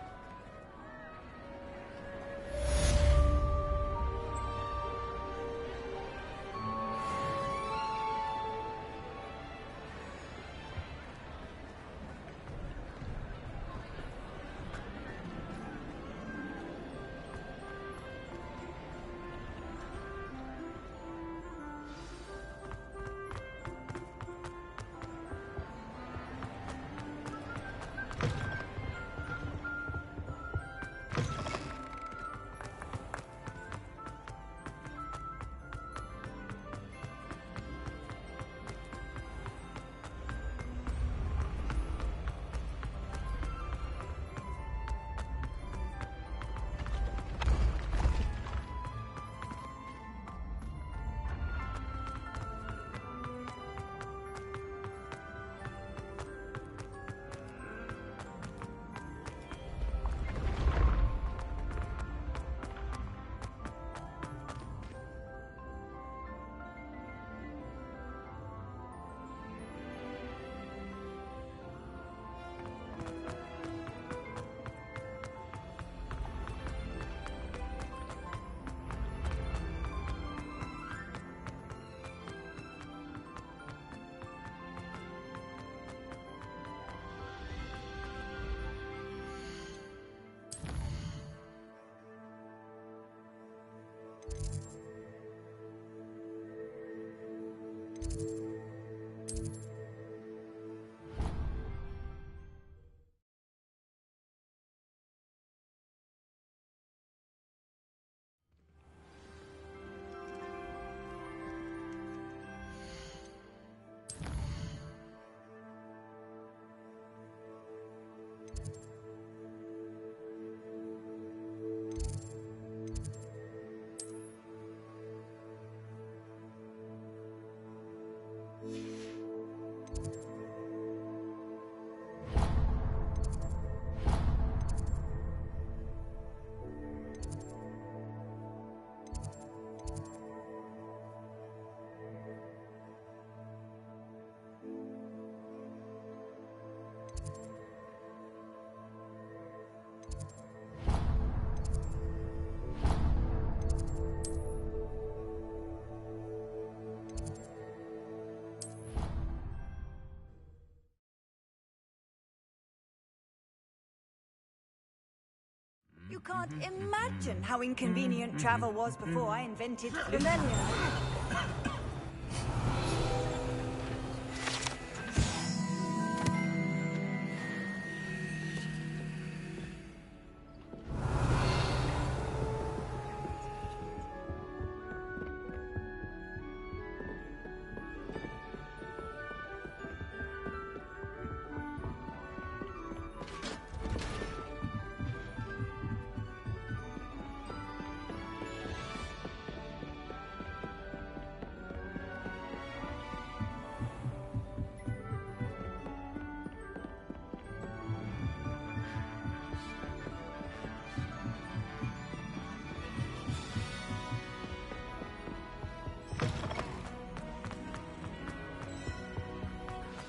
You can't imagine how inconvenient travel was before I invented Flamellia.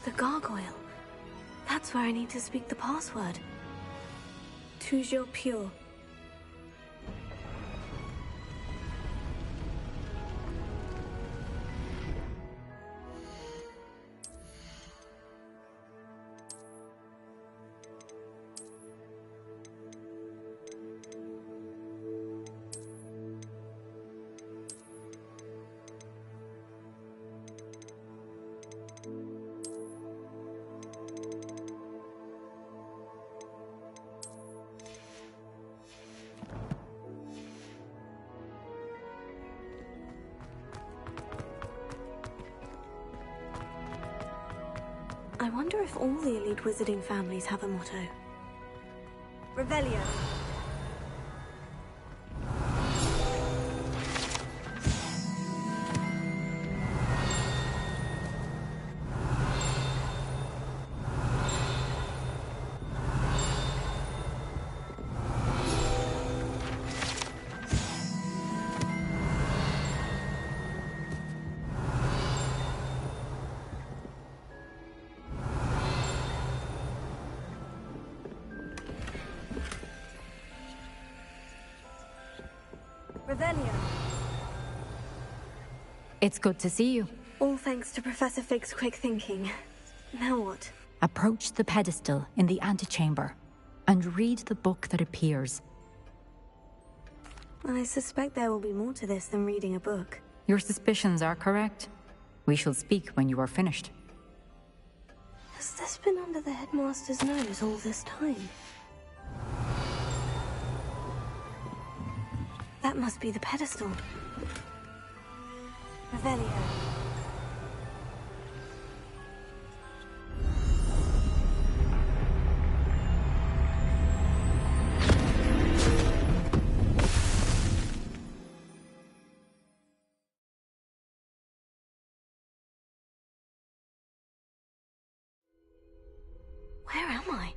The gargoyle. That's where I need to speak the password. Toujours pure. I wonder if all the elite wizarding families have a motto. Revelio. Revelio. It's good to see you. All thanks to Professor Fig's quick thinking. Now what? Approach the pedestal in the antechamber and read the book that appears. I suspect there will be more to this than reading a book. Your suspicions are correct. We shall speak when you are finished. Has this been under the headmaster's nose all this time? That must be the pedestal. Revelio. Where am I?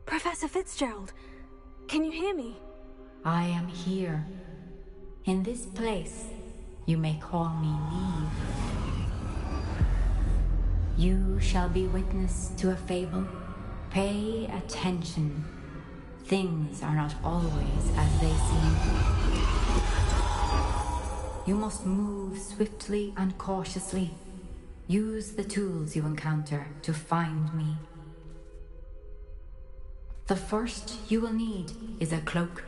Professor Fitzgerald, can you hear me? I am here. In this place, you may call me Neve. You shall be witness to a fable. Pay attention. Things are not always as they seem. You must move swiftly and cautiously. Use the tools you encounter to find me. The first you will need is a cloak.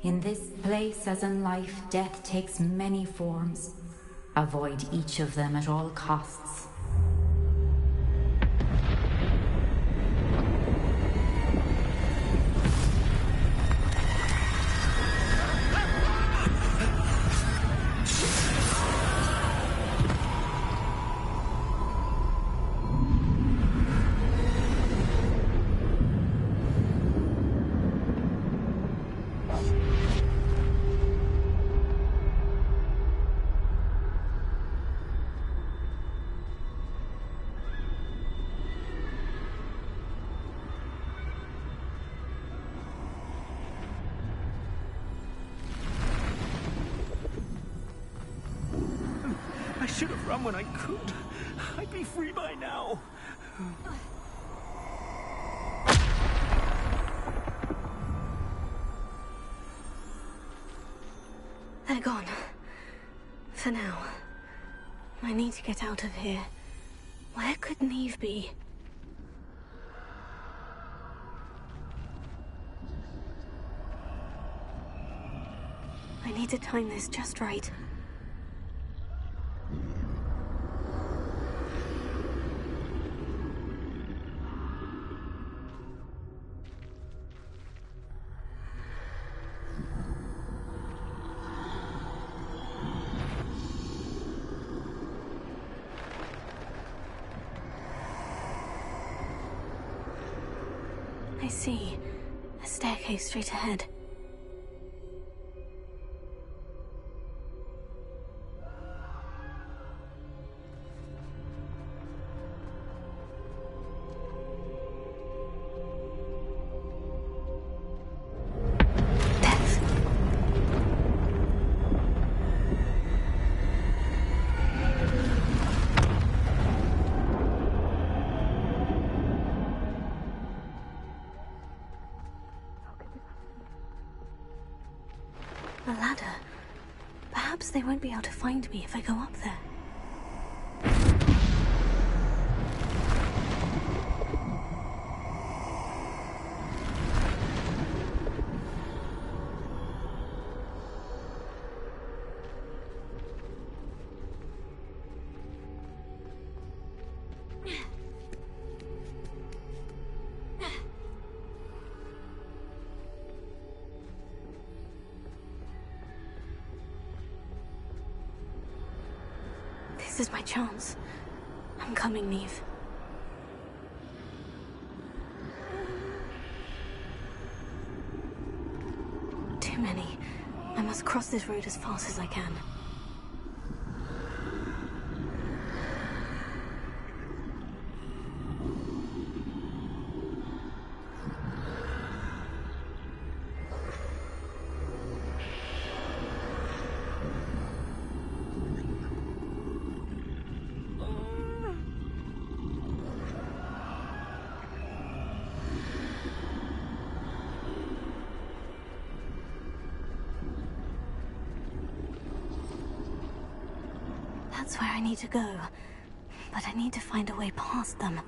In this place, as in life, death takes many forms. Avoid each of them at all costs. I should have run when I could. I'd be free by now. They're gone. For now. I need to get out of here. Where could Neve be? I need to time this just right. I see. A staircase straight ahead. A ladder. Perhaps they won't be able to find me if I go up there. This is my chance. I'm coming, Neve. Too many. I must cross this road as fast as I can. That's where I need to go, but I need to find a way past them.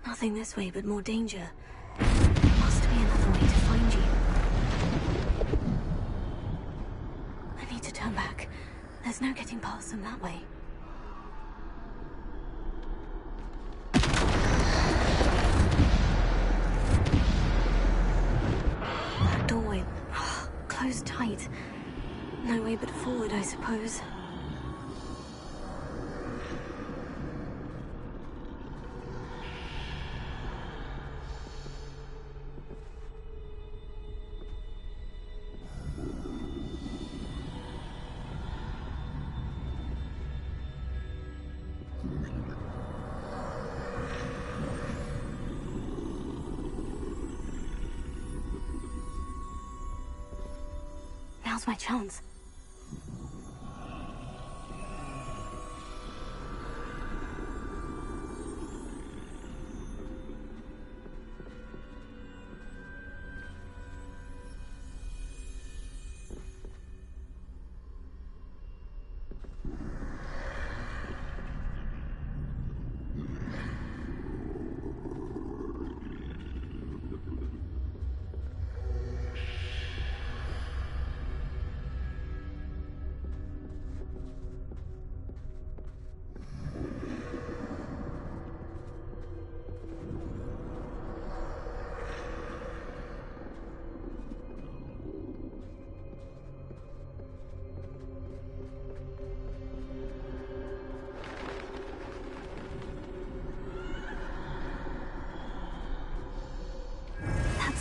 Nothing this way, but more danger. There must be another way to find you. I need to turn back. There's no getting past them that way. That doorway, closed tight. No way but forward, I suppose. Now's my chance.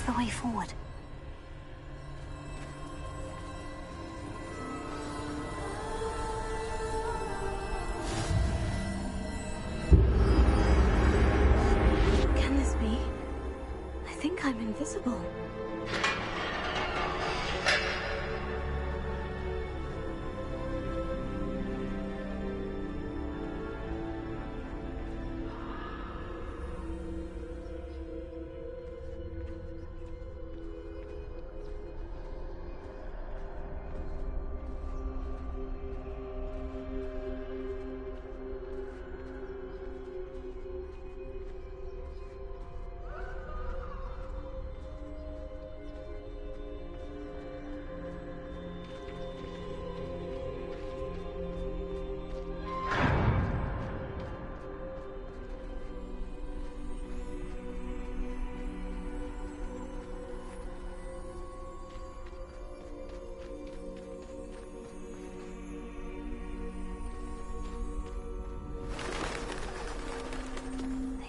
The way forward. Can this be? I think I'm invisible.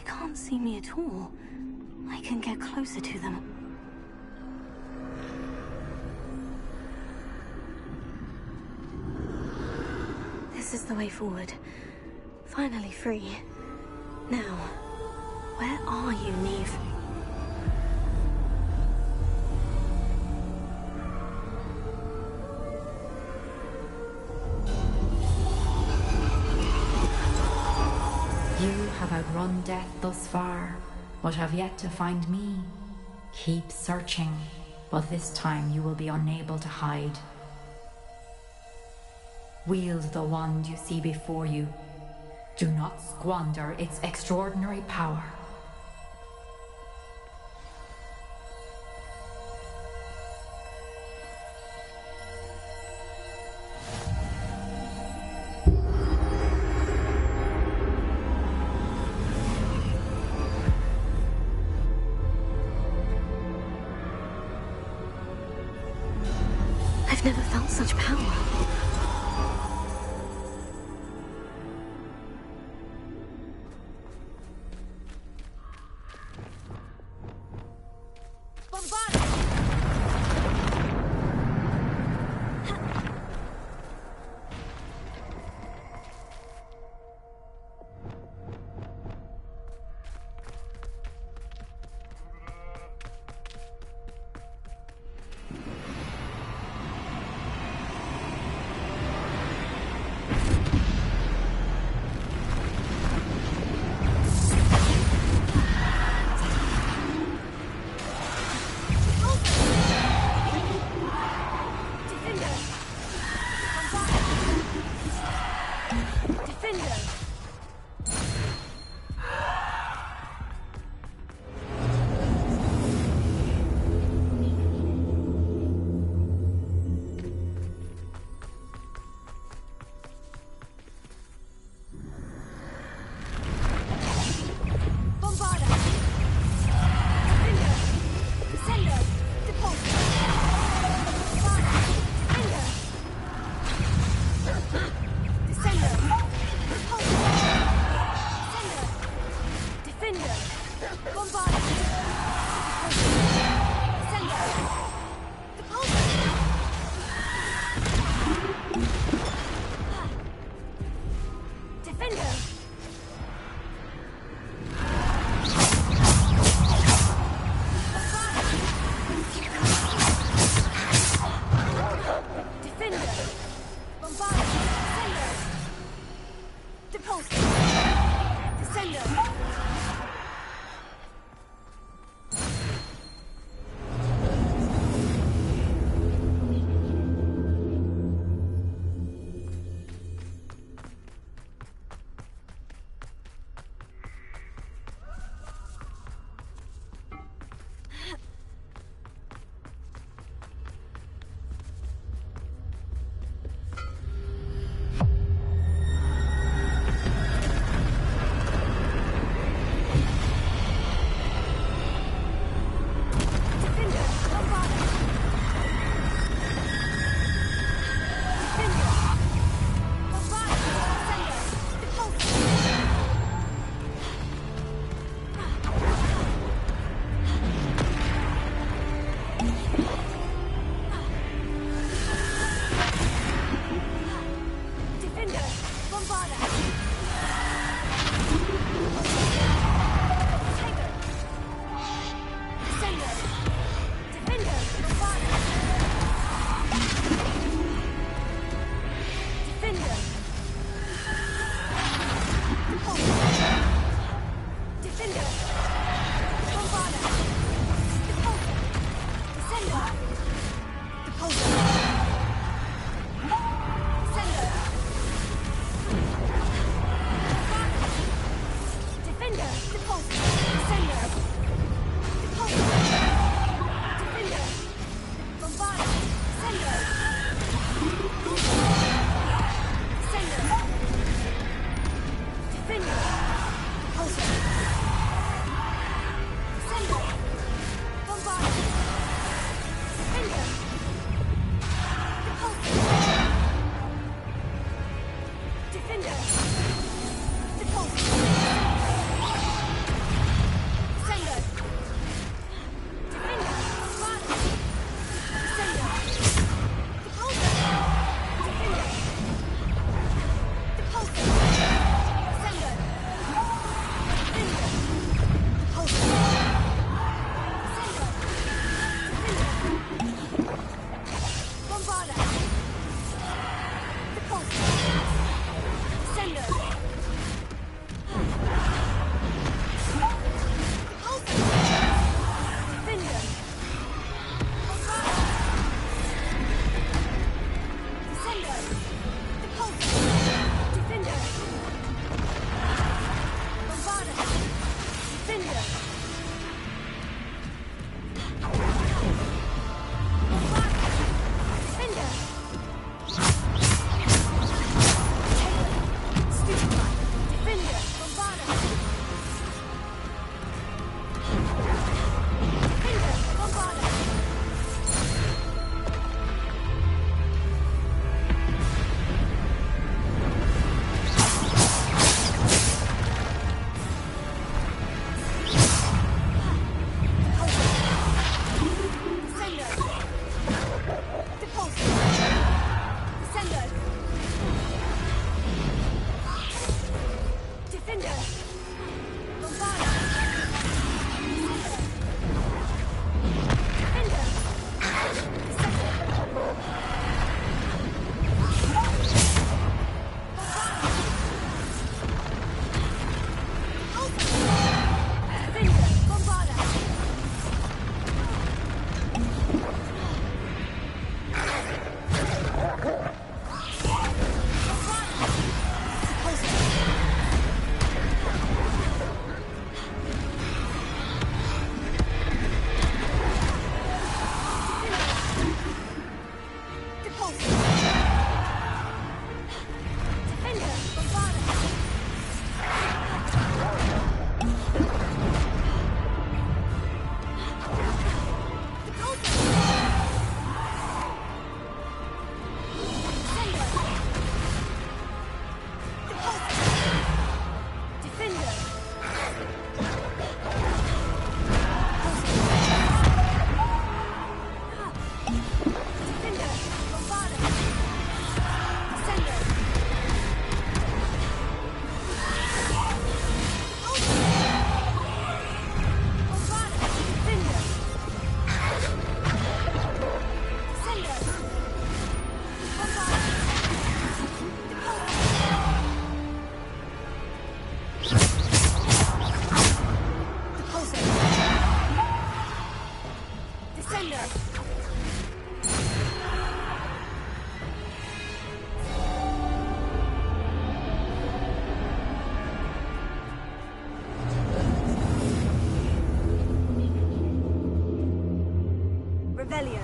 Can't see me at all. I can get closer to them. This is the way forward. Finally free. Now, where are you, Neve? You have outrun death thus far, but have yet to find me. Keep searching. but this time you will be unable to hide. Wield the wand you see before you. Do not squander its extraordinary power. I've never felt such power. Revelio.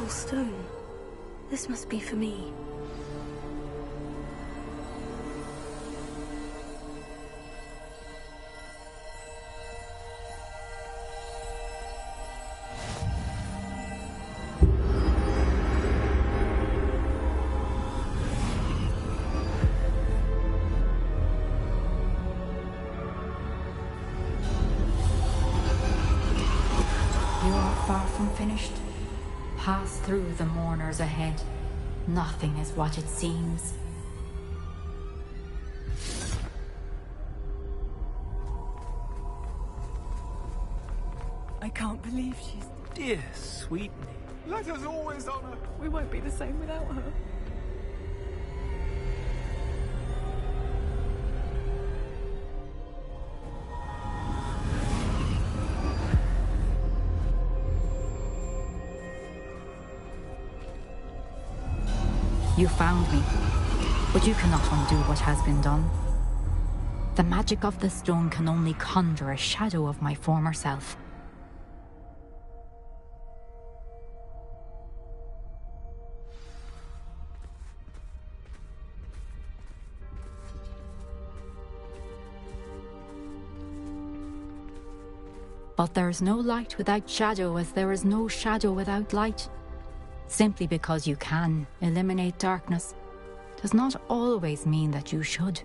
Stone. This must be for me. You are far from finished. Pass through the mourners ahead. Nothing is what it seems. I can't believe she's... Dear sweet me. Let us always honor. We won't be the same without her. You found me, but you cannot undo what has been done. The magic of the stone can only conjure a shadow of my former self. But there is no light without shadow, as there is no shadow without light. Simply because you can eliminate darkness does not always mean that you should.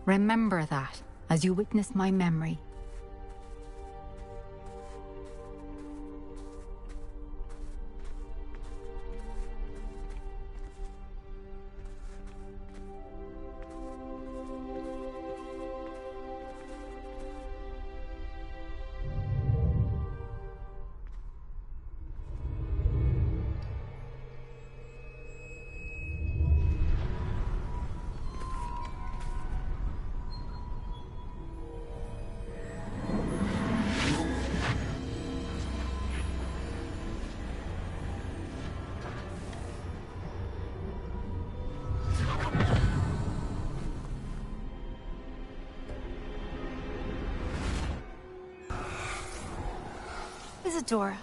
Remember that as you witness my memory. Isadora,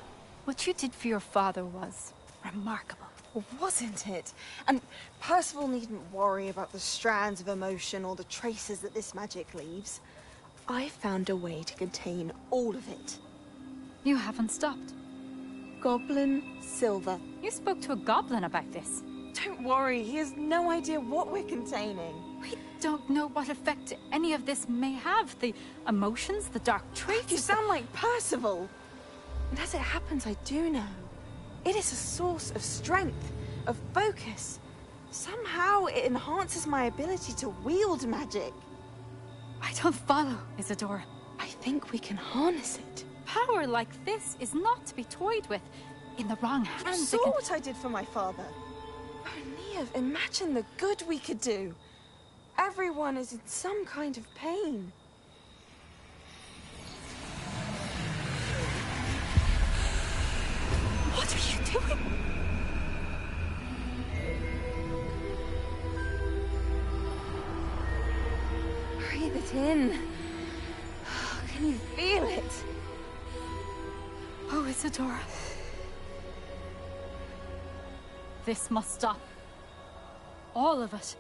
what you did for your father was remarkable. Well, wasn't it? And Percival needn't worry about the strands of emotion or the traces that this magic leaves. I found a way to contain all of it. You haven't stopped. Goblin Silver. You spoke to a goblin about this. Don't worry, he has no idea what we're containing. We don't know what effect any of this may have. The emotions, the dark traits. You sound like Percival. And as it happens, I do know. It is a source of strength, of focus. Somehow it enhances my ability to wield magic. I don't follow, Isadora. I think we can harness it. Power like this is not to be toyed with. In the wrong hands, You saw what I did for my father. Oh, Neve, imagine the good we could do. Everyone is in some kind of pain. What are you doing? Breathe it in. Can you feel it? Oh, Isadora. This must stop. All of it.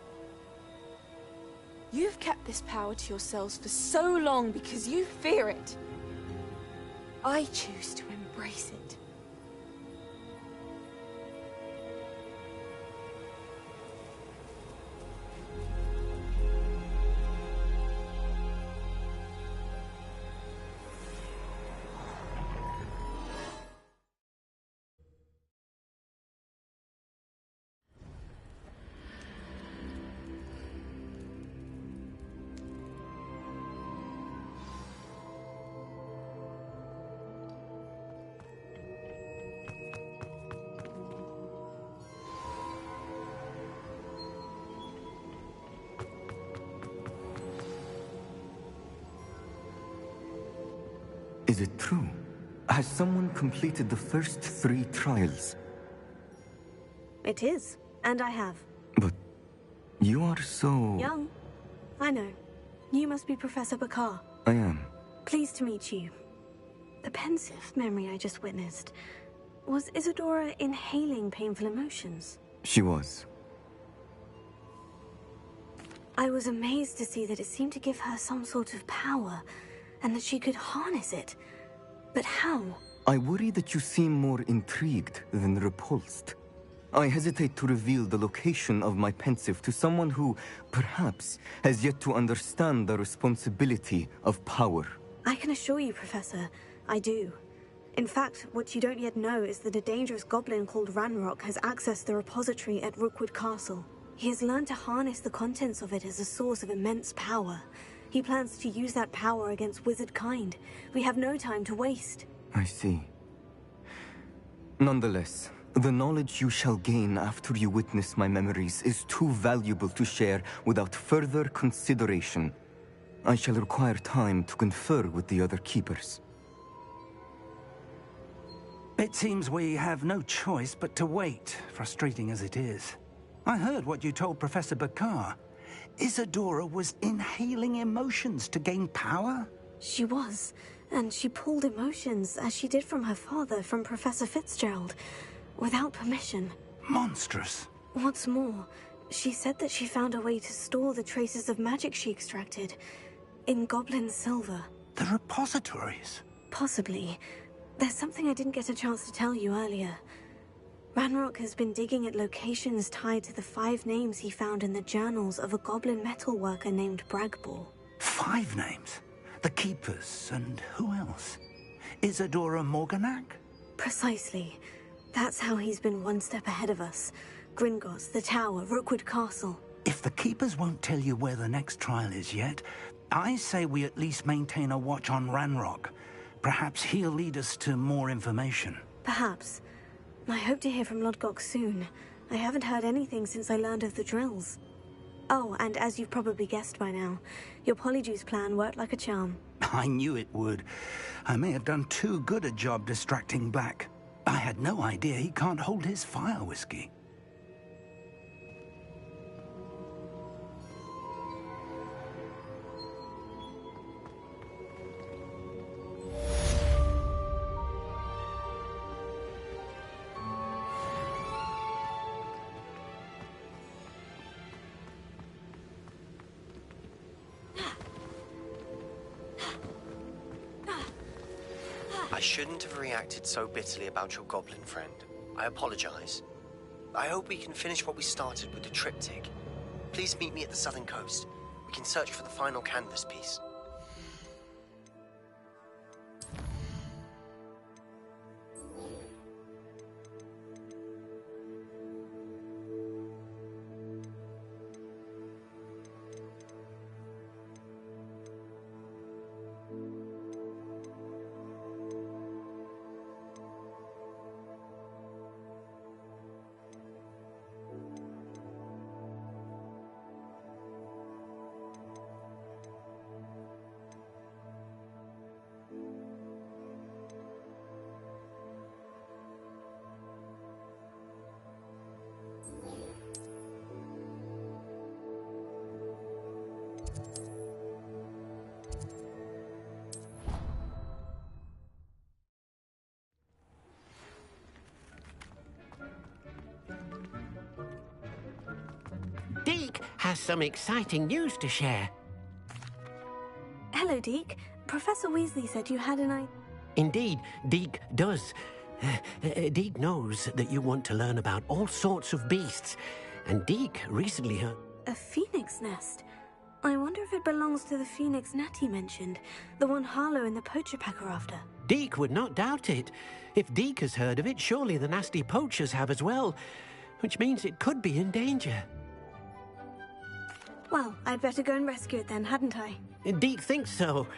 You've kept this power to yourselves for so long because you fear it. I choose to embrace it. Is it true? Has someone completed the first 3 trials? It is, and I have. But you are so... Young. I know. You must be Professor Bakar. I am. Pleased to meet you. The pensive memory I just witnessed. Was Isadora inhaling painful emotions? She was. I was amazed to see that it seemed to give her some sort of power, and that she could harness it. But how? I worry that you seem more intrigued than repulsed. I hesitate to reveal the location of my pensive to someone who, perhaps, has yet to understand the responsibility of power. I can assure you, Professor, I do. In fact, what you don't yet know is that a dangerous goblin called Ranrock has accessed the repository at Rookwood Castle. He has learned to harness the contents of it as a source of immense power. He plans to use that power against wizard kind. We have no time to waste. I see. Nonetheless, the knowledge you shall gain after you witness my memories is too valuable to share without further consideration. I shall require time to confer with the other keepers. It seems we have no choice but to wait, frustrating as it is. I heard what you told Professor Bakar. Isadora was inhaling emotions to gain power? She was, and she pulled emotions, as she did from her father, from Professor Fitzgerald, without permission. Monstrous. What's more, she said that she found a way to store the traces of magic she extracted in goblin silver. The repositories? Possibly. There's something I didn't get a chance to tell you earlier. Ranrock has been digging at locations tied to the 5 names he found in the journals of a goblin metalworker named Bragball. 5 names? The Keepers, and who else? Isadora Morganac? Precisely. That's how he's been one step ahead of us. Gringotts, the Tower, Rookwood Castle. If the Keepers won't tell you where the next trial is yet, I say we at least maintain a watch on Ranrock. Perhaps he'll lead us to more information. Perhaps. I hope to hear from Lodgok soon. I haven't heard anything since I learned of the drills. Oh, and as you've probably guessed by now, your Polyjuice plan worked like a charm. I knew it would. I may have done too good a job distracting Black. I had no idea he can't hold his fire whiskey. I shouldn't have reacted so bitterly about your goblin friend. I apologize. I hope we can finish what we started with the triptych. Please meet me at the southern coast. We can search for the final canvas piece. Deke has some exciting news to share. Hello, Deke. Professor Weasley said you had an idea. Indeed, Deke does. Deke knows that you want to learn about all sorts of beasts, and Deke recently heard... A phoenix nest? I wonder if it belongs to the phoenix net he mentioned, the one Harlow and the poacher pack are after. Deke would not doubt it. If Deke has heard of it, surely the nasty poachers have as well, which means it could be in danger. Well, I'd better go and rescue it then, hadn't I? Deke thinks so.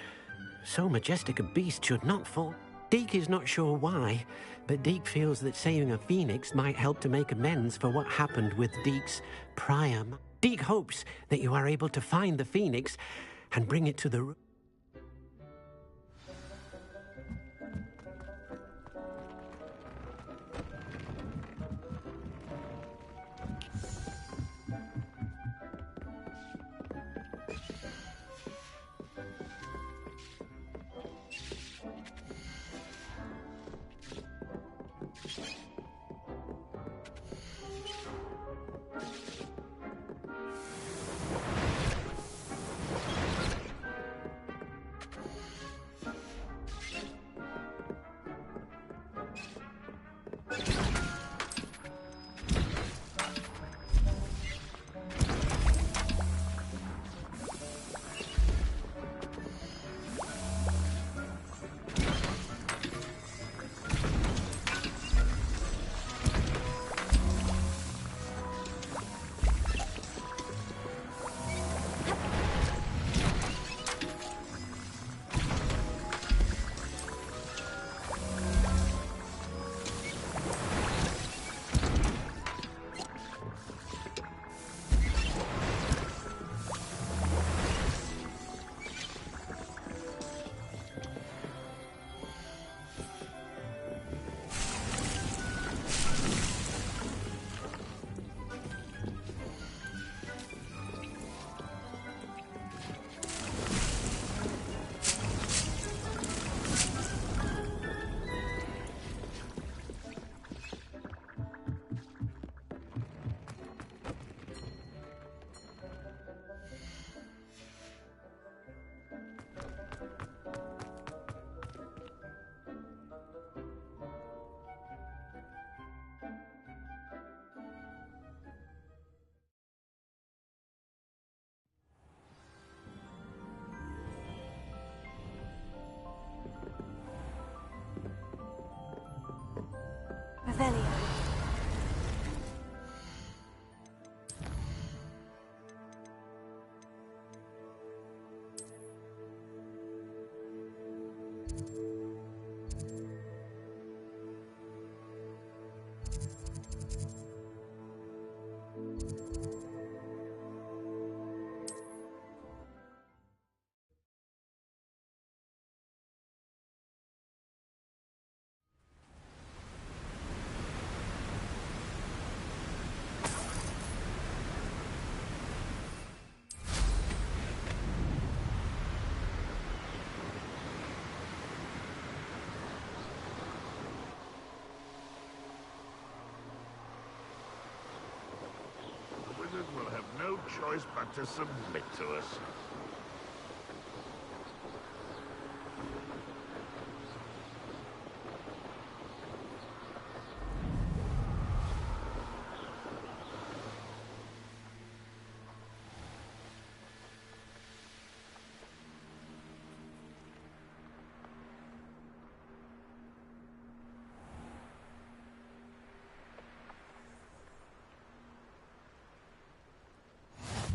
So majestic a beast should not fall. Deke is not sure why, but Deke feels that saving a phoenix might help to make amends for what happened with Deke's prior. Deke hopes that you are able to find the phoenix and bring it to the... Revelio. Will have no choice but to submit to us.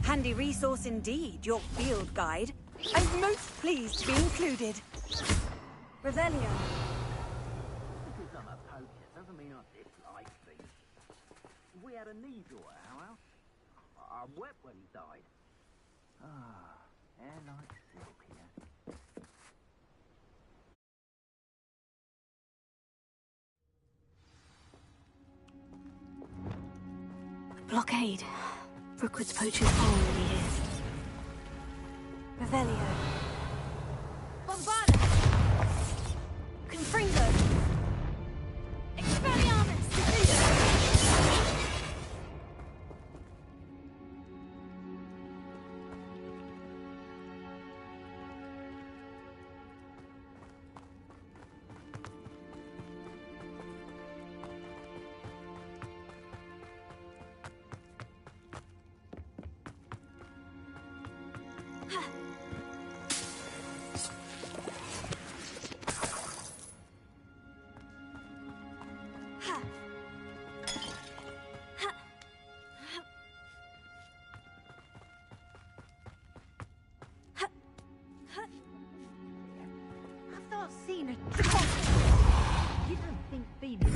Handy resource indeed, your field guide. I'm most pleased to be included. Revelio. Because I'm a poacher doesn't mean I dislike things. We had a knee drawer at our house. I wept when he died. Ah, hair like silk here. Blockade. Rookwood's poachers are already here. Revelio. Bombarda! Confringo! Expelliarmus! I've not seen a You don't think Phoenix...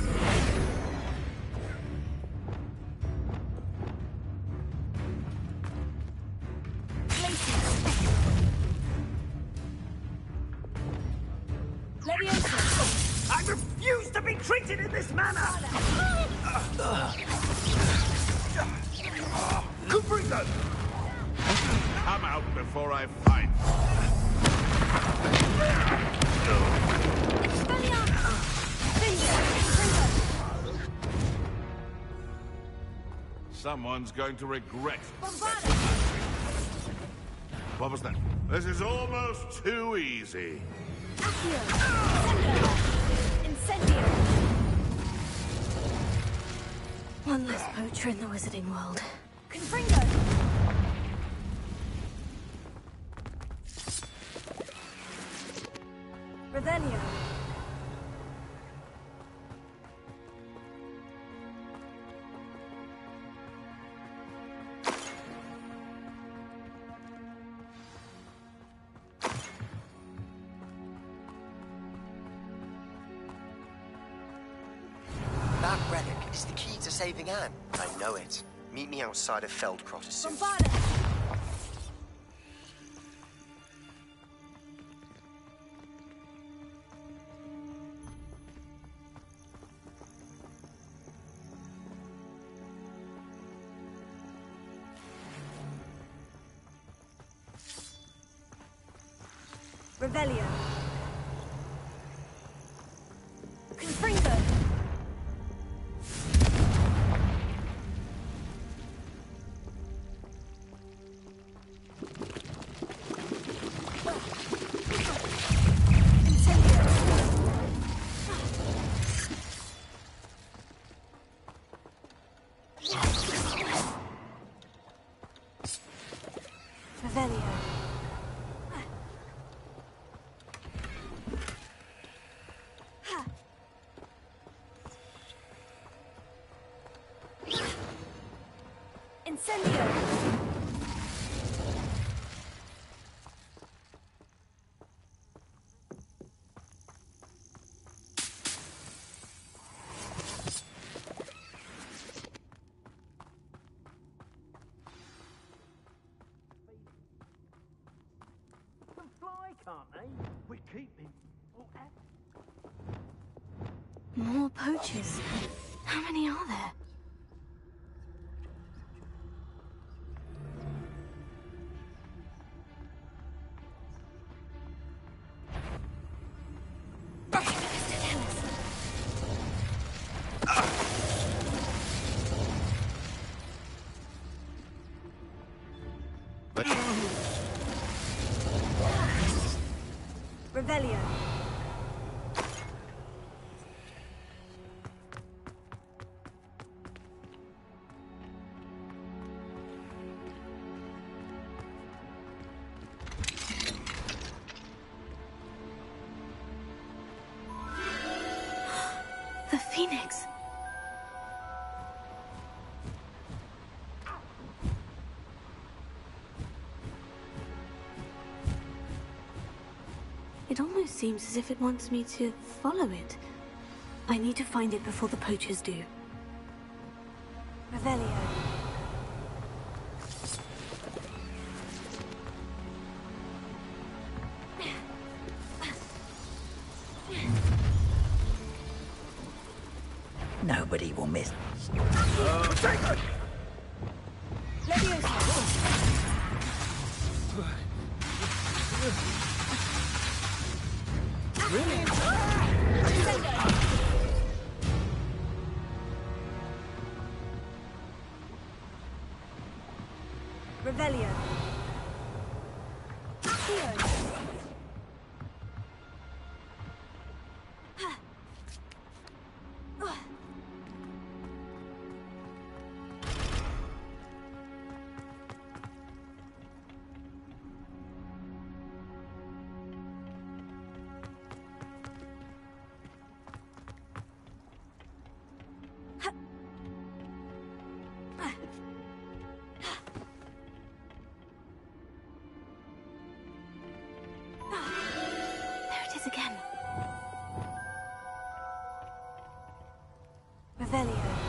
I refuse to be treated in this manner! Confringo! Come out before I fight. Someone's going to regret that. What was that? This is almost too easy. Incendio! One less poacher in the wizarding world. Confringo! Revelio. That relic is the key to saving Anne. I know it. Meet me outside of Feldcroft soon. Bombarda! Revelio. Confringo! Revelio. aren't they? We're keeping. More poachers. How many are there? Revelio. The Phoenix. It almost seems as if it wants me to follow it. I need to find it before the poachers do. Revelio. Nobody will miss. Revelio. Again. Revelio.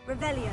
Revelio.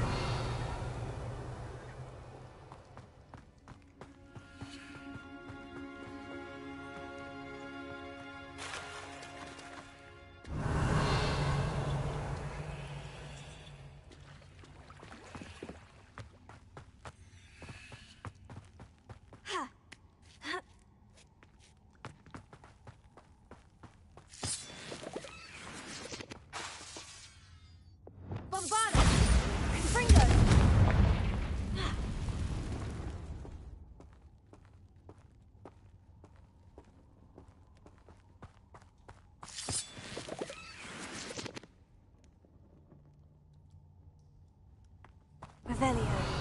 Revelio.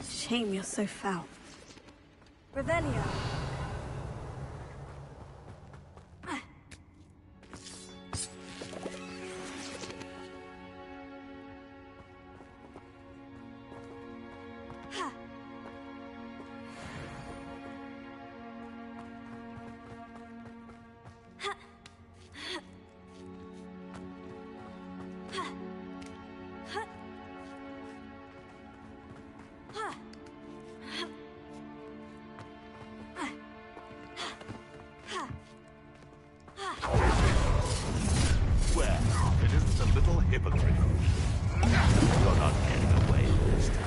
Shame you're so foul. Revelio. Well, it isn't a little hypocrite. You're not getting away this time.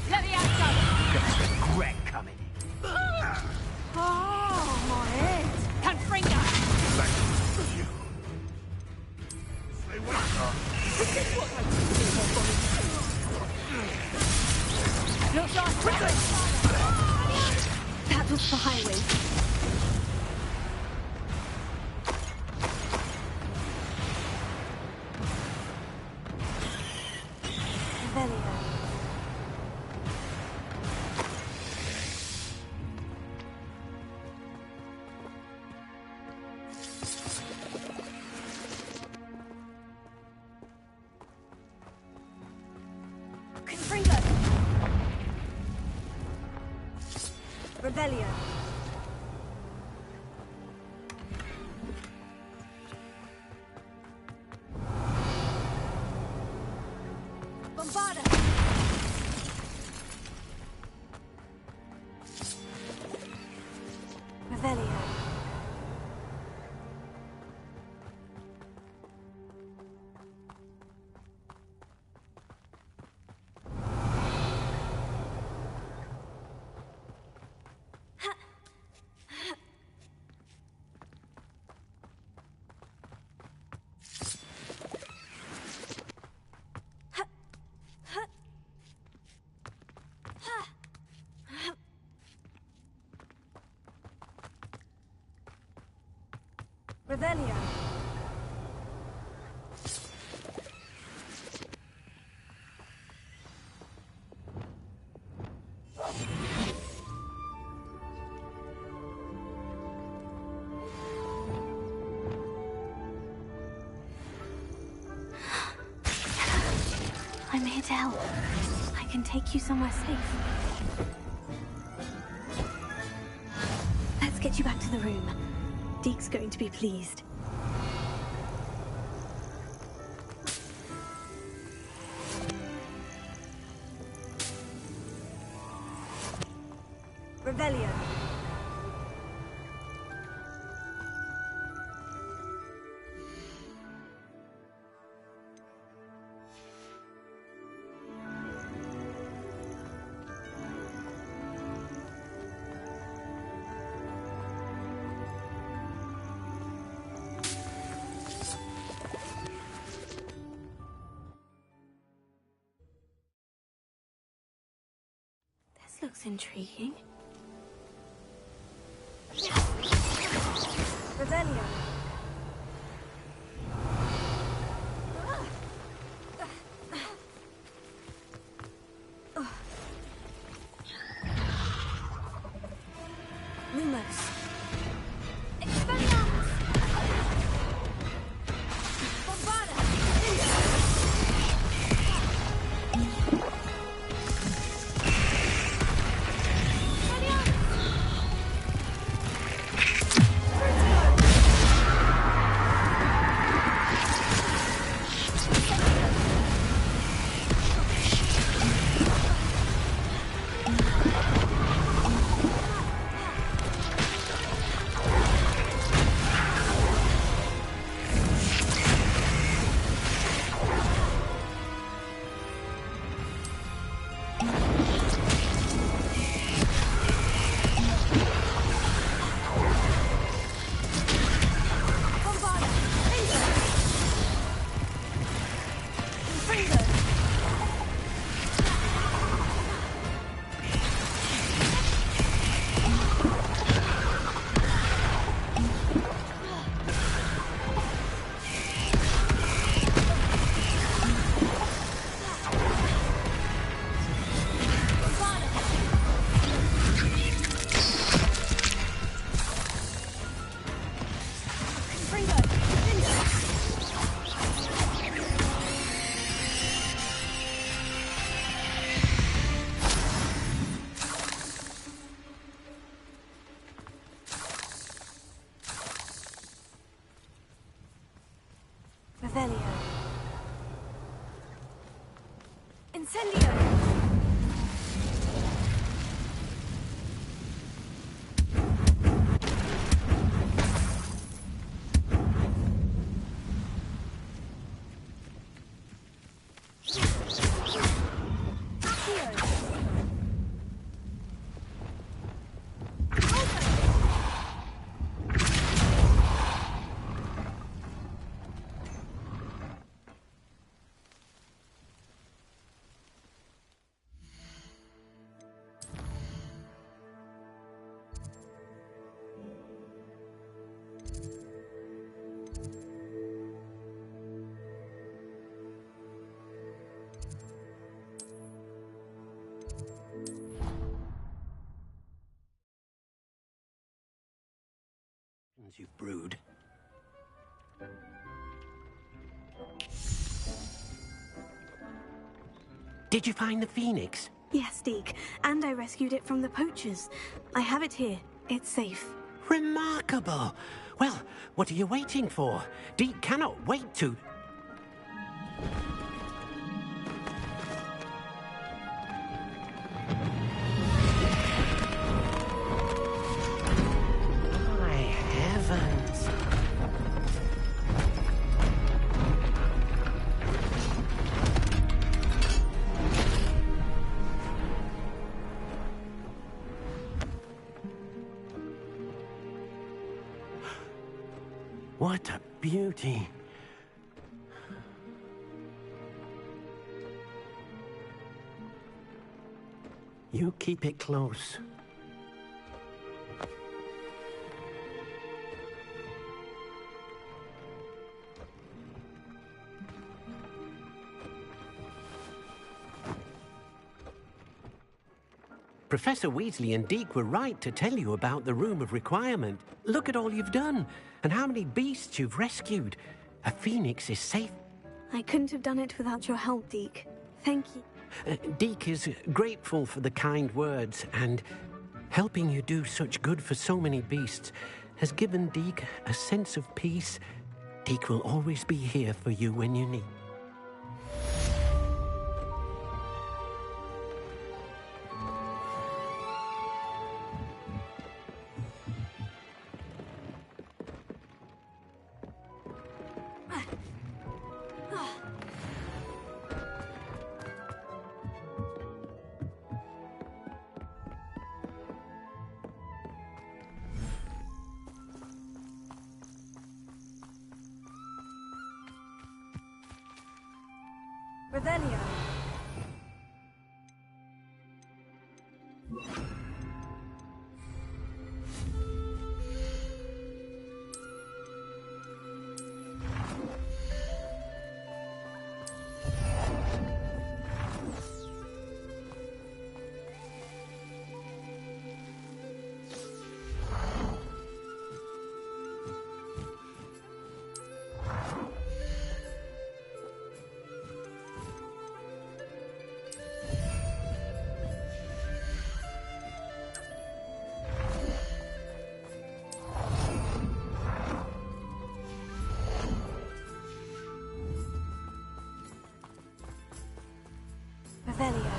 Leviosa! Got the Greg coming. Oh, my head! Confringo! Thank you. Say Looks like That was the highway. Revelio. Confringo. Revelio. Bombarda. Revelio. Revelio. I'm here to help. I can take you somewhere safe. Let's get you back to the room. Deke's going to be pleased. Revelio. This looks intriguing. Revelio. Lumos. Expelliarmus. Bombarda. Incendio! You've brewed. Did you find the phoenix? Yes, Deke. And I rescued it from the poachers. I have it here. It's safe. Remarkable! Well, what are you waiting for? Deke cannot wait to... My heavens! What a beauty! You keep it close. Professor Weasley and Deke were right to tell you about the Room of Requirement. Look at all you've done, and how many beasts you've rescued. A phoenix is safe. I couldn't have done it without your help, Deke. Thank you. Deke is grateful for the kind words, and helping you do such good for so many beasts has given Deke a sense of peace. Deke will always be here for you when you need. Revelio. Revelio.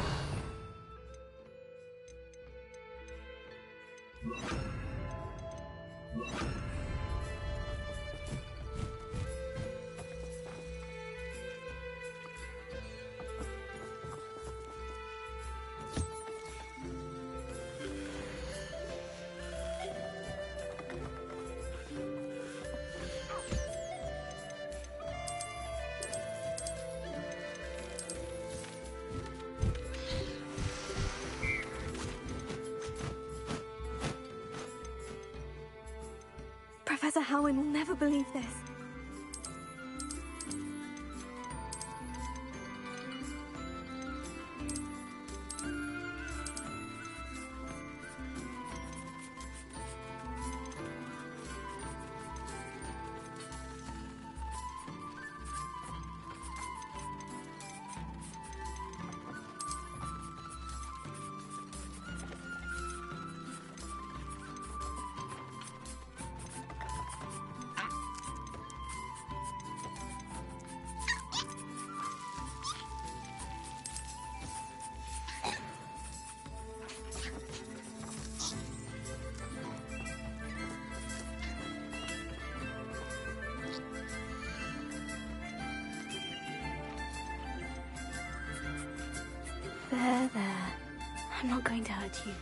Professor Howin will never believe this. There, there. I'm not going to hurt you.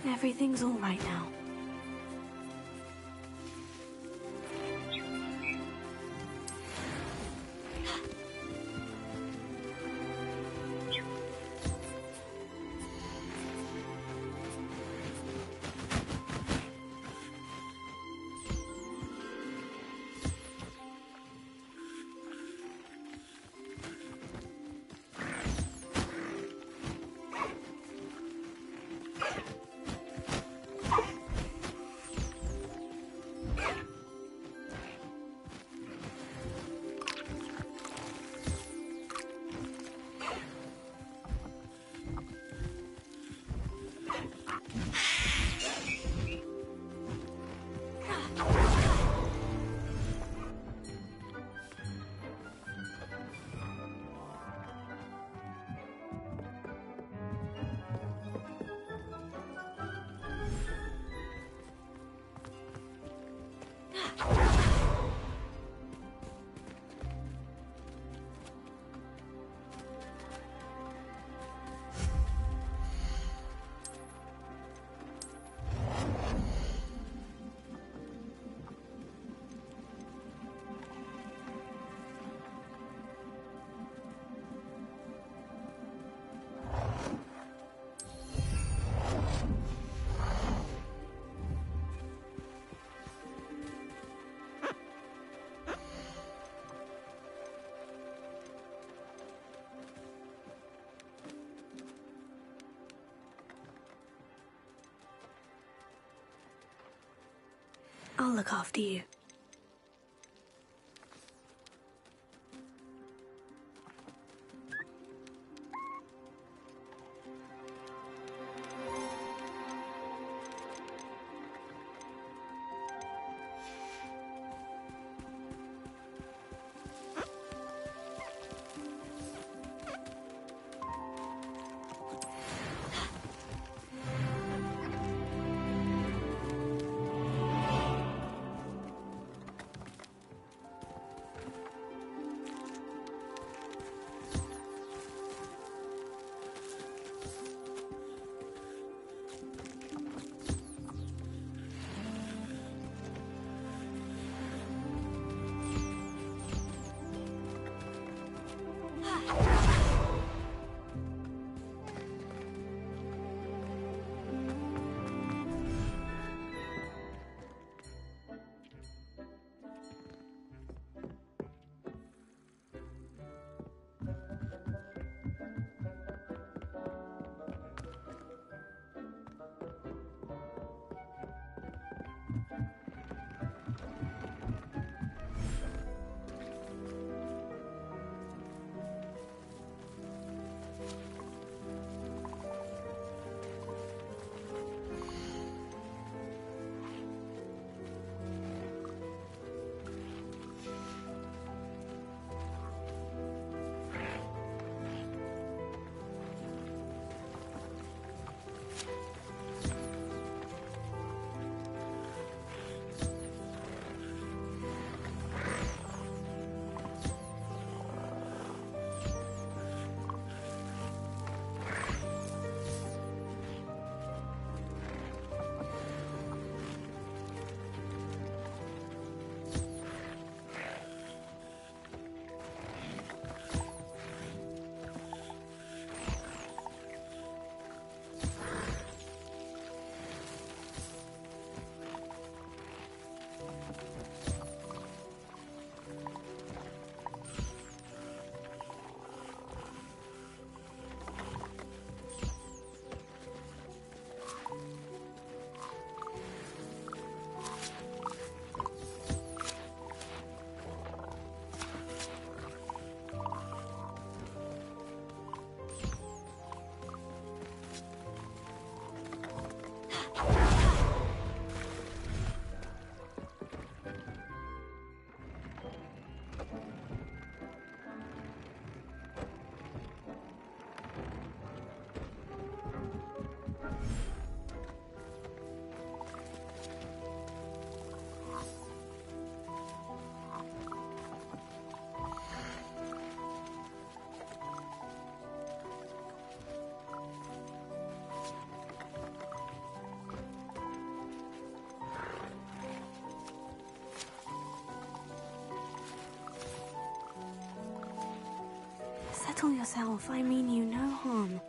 Everything's all right now. I'll look after you. Settle yourself. I mean you no harm.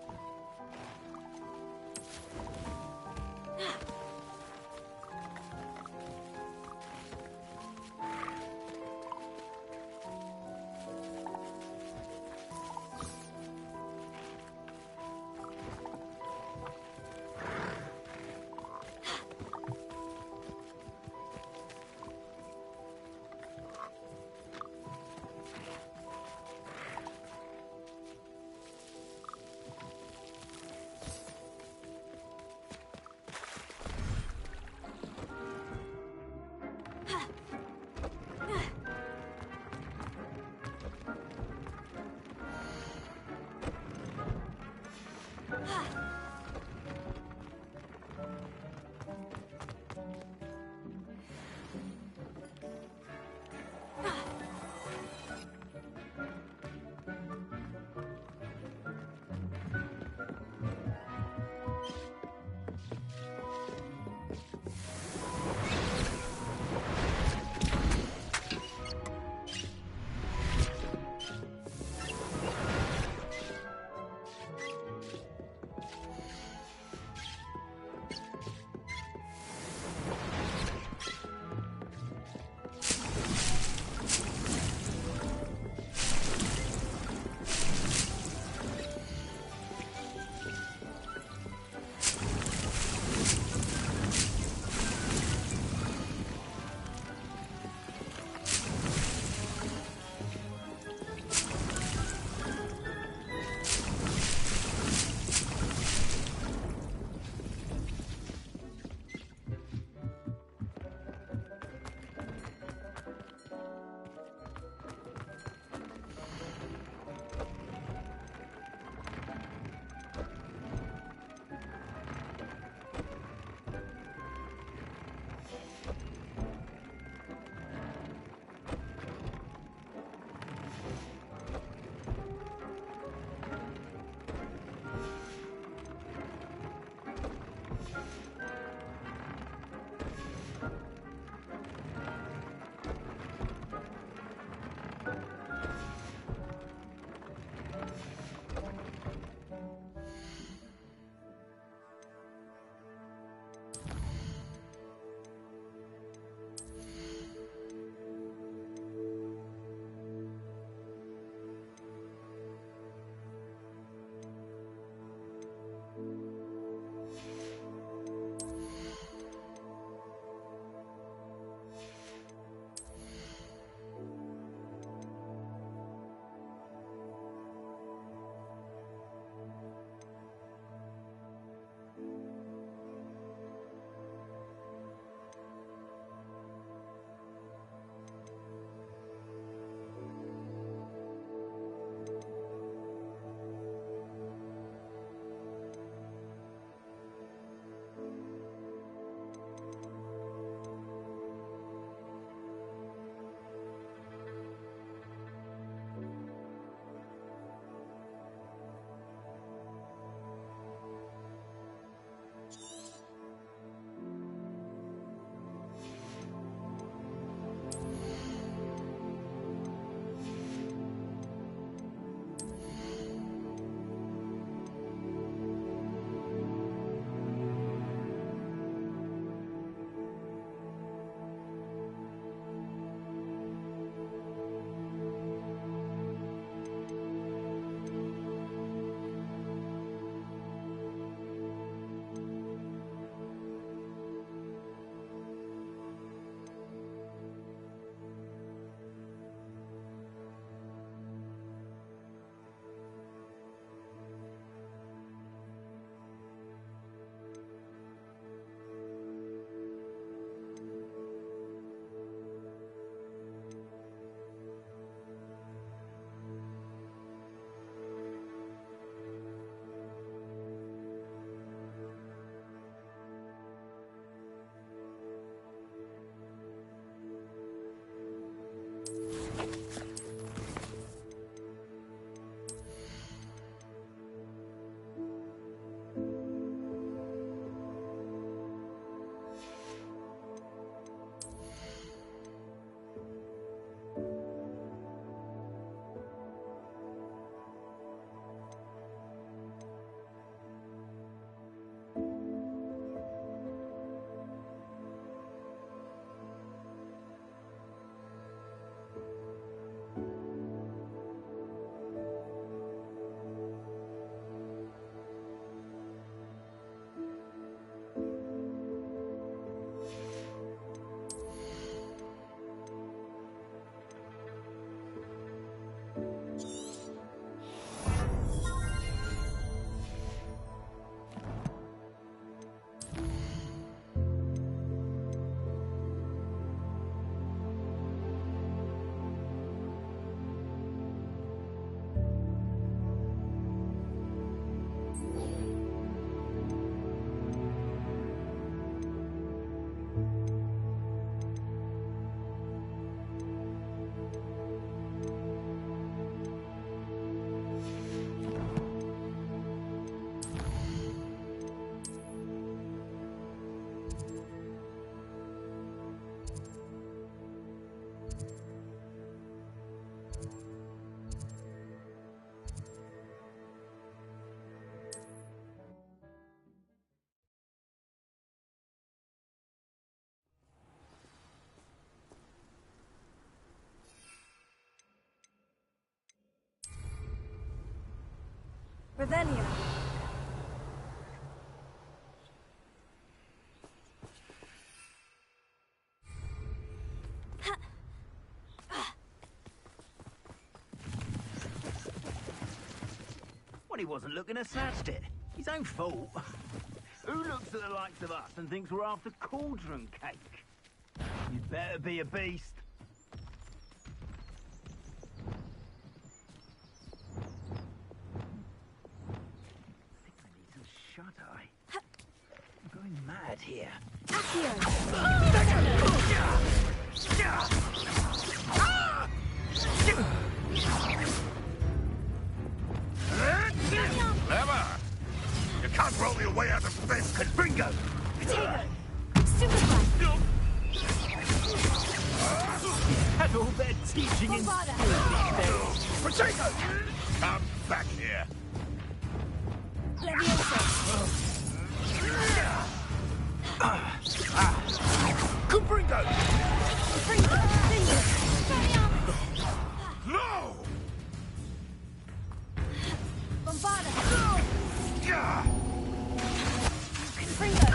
Revelio. Well, he wasn't looking and snatched it. His own fault. Who looks at the likes of us and thinks we're after cauldron cake? You'd better be a beast. Shut eye. I'm going mad here. Never! You can't roll your way out of this! Confringo! Potato! Superfly! Had all their teaching in school. Potato! Come back here! Leviosa! Confringo! Confringo! No! Bombarda! Yeah! Confringo!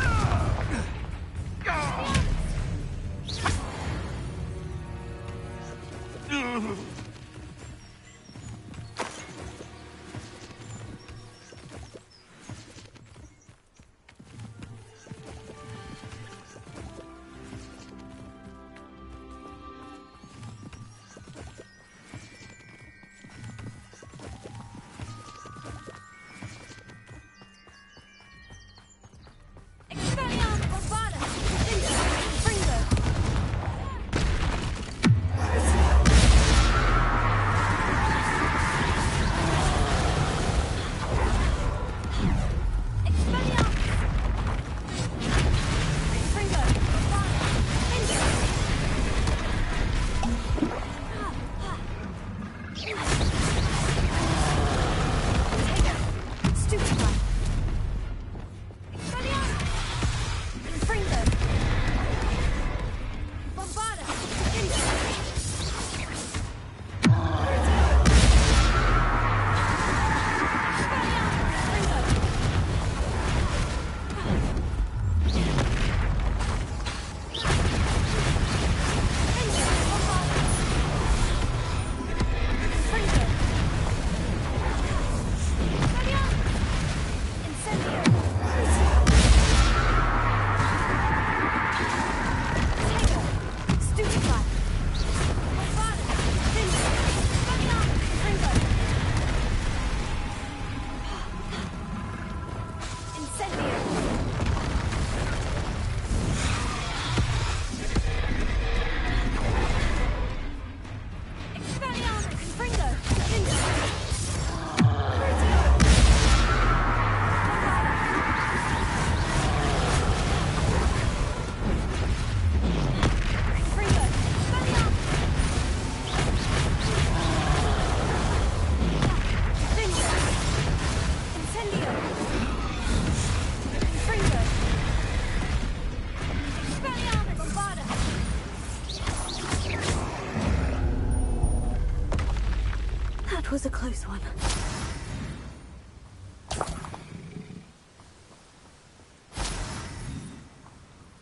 Was a close one.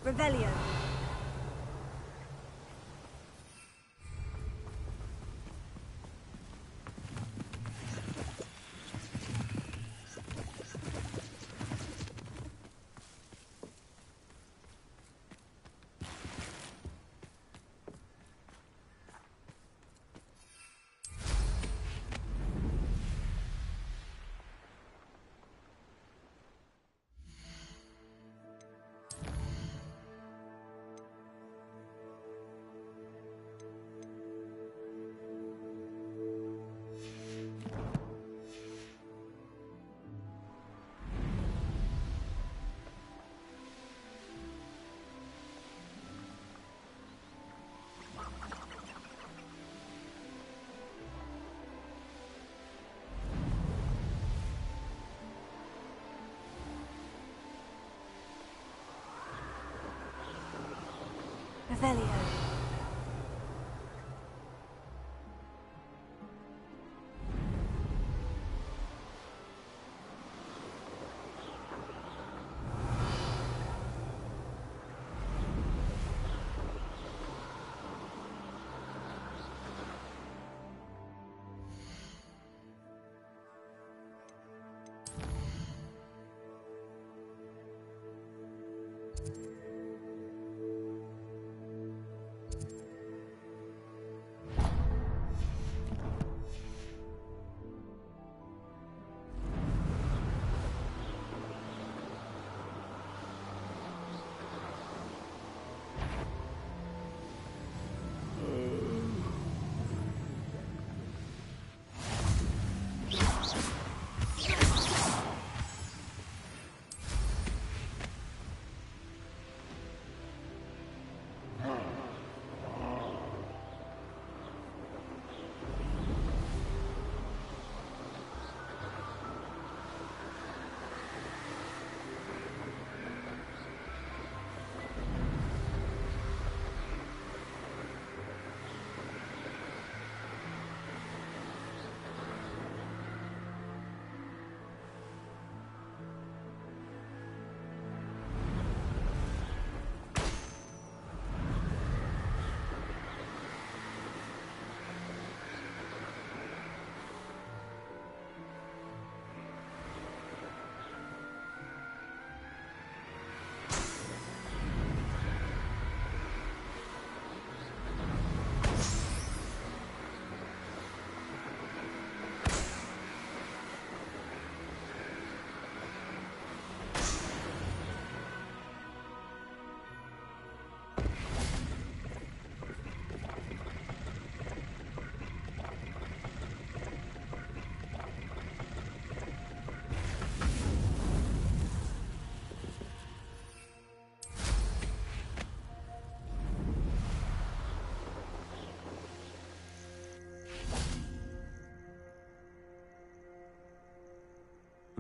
Revelio. Revelio.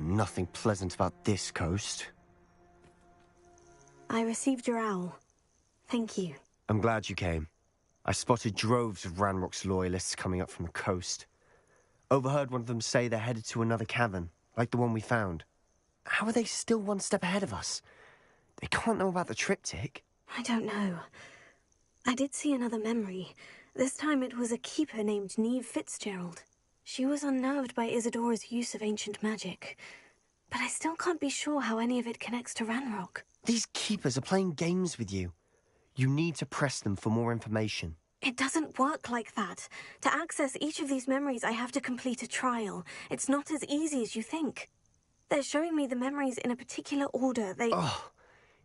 Nothing pleasant about this coast. I received your owl. Thank you. I'm glad you came. I spotted droves of Ranrock's loyalists coming up from the coast. Overheard one of them say they're headed to another cavern, like the one we found. How are they still one step ahead of us? They can't know about the triptych. I don't know. I did see another memory. This time it was a keeper named Neve Fitzgerald. She was unnerved by Isadora's use of ancient magic. But I still can't be sure how any of it connects to Ranrock. These keepers are playing games with you. You need to press them for more information. It doesn't work like that. To access each of these memories, I have to complete a trial. It's not as easy as you think. They're showing me the memories in a particular order.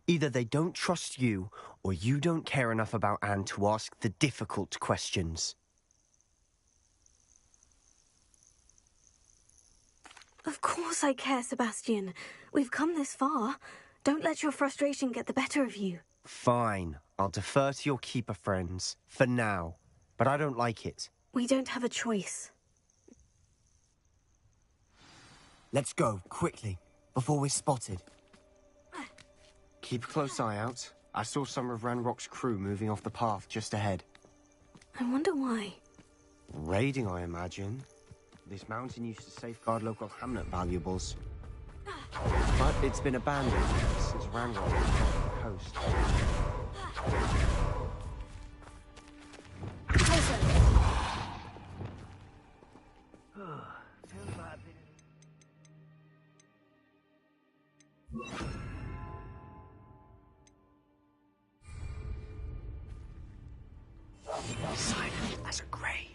Either they don't trust you, or you don't care enough about Anne to ask the difficult questions. Of course I care, Sebastian. We've come this far. Don't let your frustration get the better of you. Fine. I'll defer to your keeper friends, for now. But I don't like it. We don't have a choice. Let's go, quickly, before we're spotted. Keep a close eye out. I saw some of Ranrock's crew moving off the path just ahead. I wonder why. Raiding, I imagine. This mountain used to safeguard local hamlet valuables. But it's been abandoned since Ranrock was off the coast. Silent as a grave.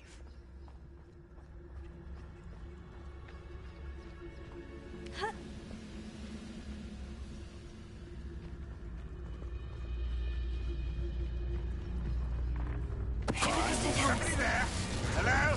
Somebody there? Hello?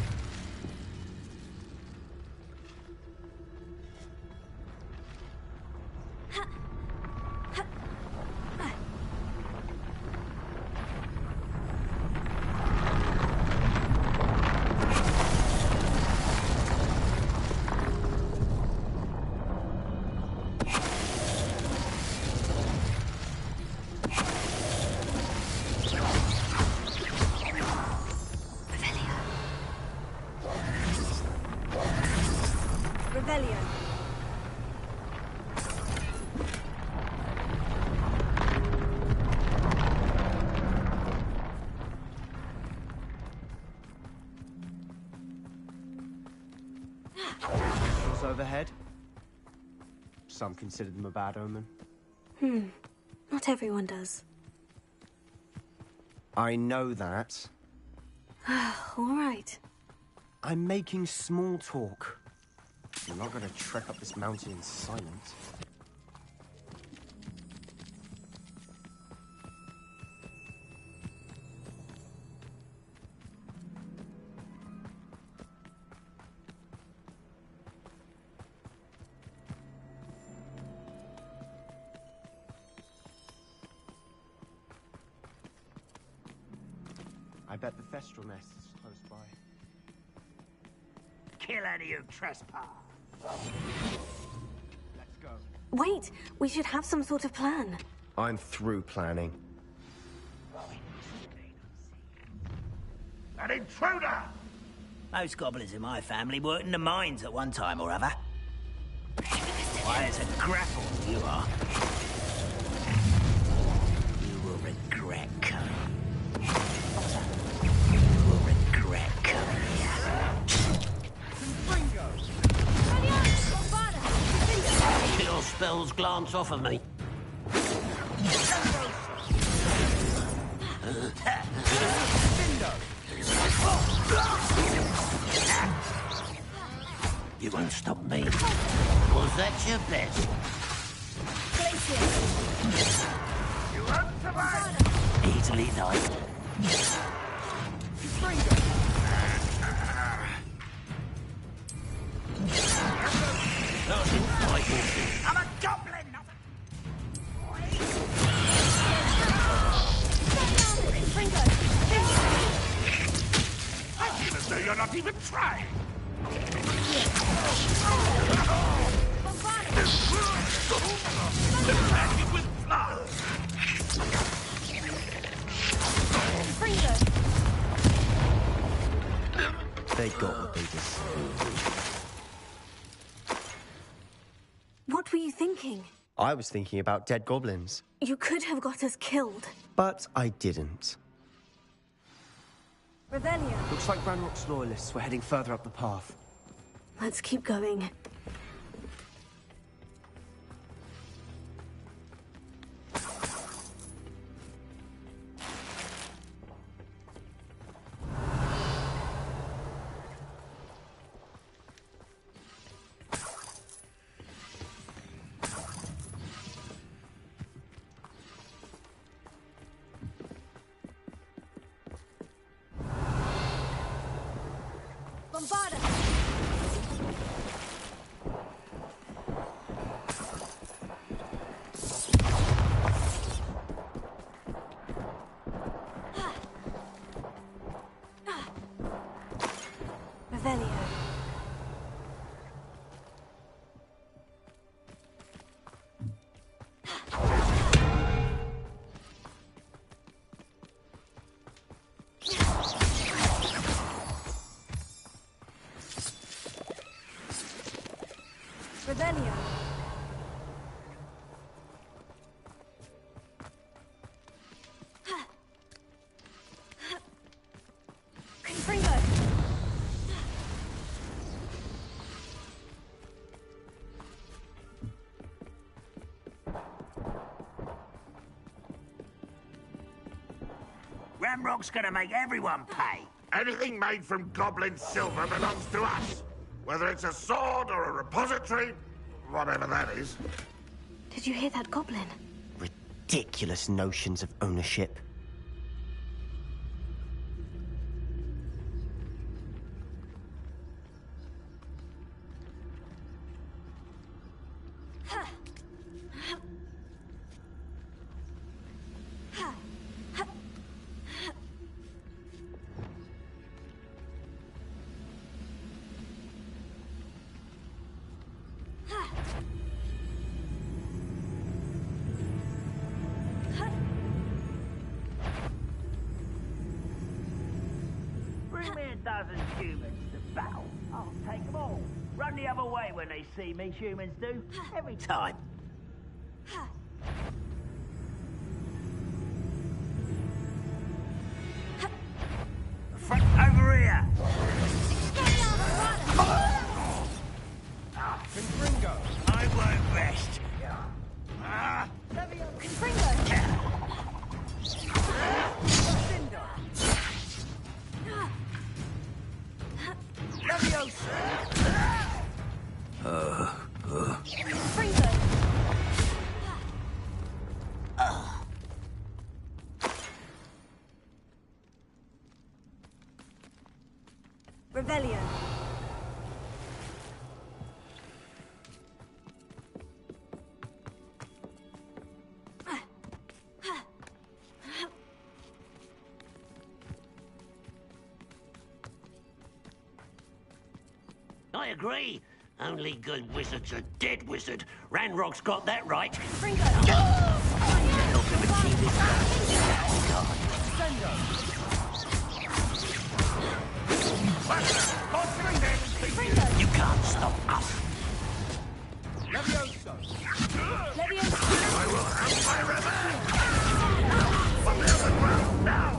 Overhead. Some consider them a bad omen. Not everyone does. I know that. All right. I'm making small talk. You're not going to trek up this mountain in silence. I bet the Thestral nest is close by. Kill any who trespass. Let's go. Wait, we should have some sort of plan. I'm through planning. An intruder! Most goblins in my family worked in the mines at one time or other. Why, it's a grapple you are. You will regret coming. Your spells glance off of me. You won't stop me. Was that your best? You won't survive! Easily done. I'm a goblin, not Even though you're not even trying. a... They got what they deserved. What were you thinking? I was thinking about dead goblins. You could have got us killed. But I didn't. Revelio. Looks like Ranrock's loyalists were heading further up the path. Let's keep going. Bombarda. Revelio. Revelio. Confringo. Ramrock's gonna make everyone pay. Anything made from goblin silver belongs to us. Whether it's a sword or a repository, whatever that is. Did you hear that goblin? Ridiculous notions of ownership. Bring me a dozen humans to battle. I'll take them all. Run the other way when they see me, humans do. Every time. Front over here! Confringo! I won't rest. Revelio. I agree. Only good wizard's a dead wizard. Ranrock's got that right. Fringo! Help him achieve his You can't stop us. Levioso. I will have my revenge! On the other ground now!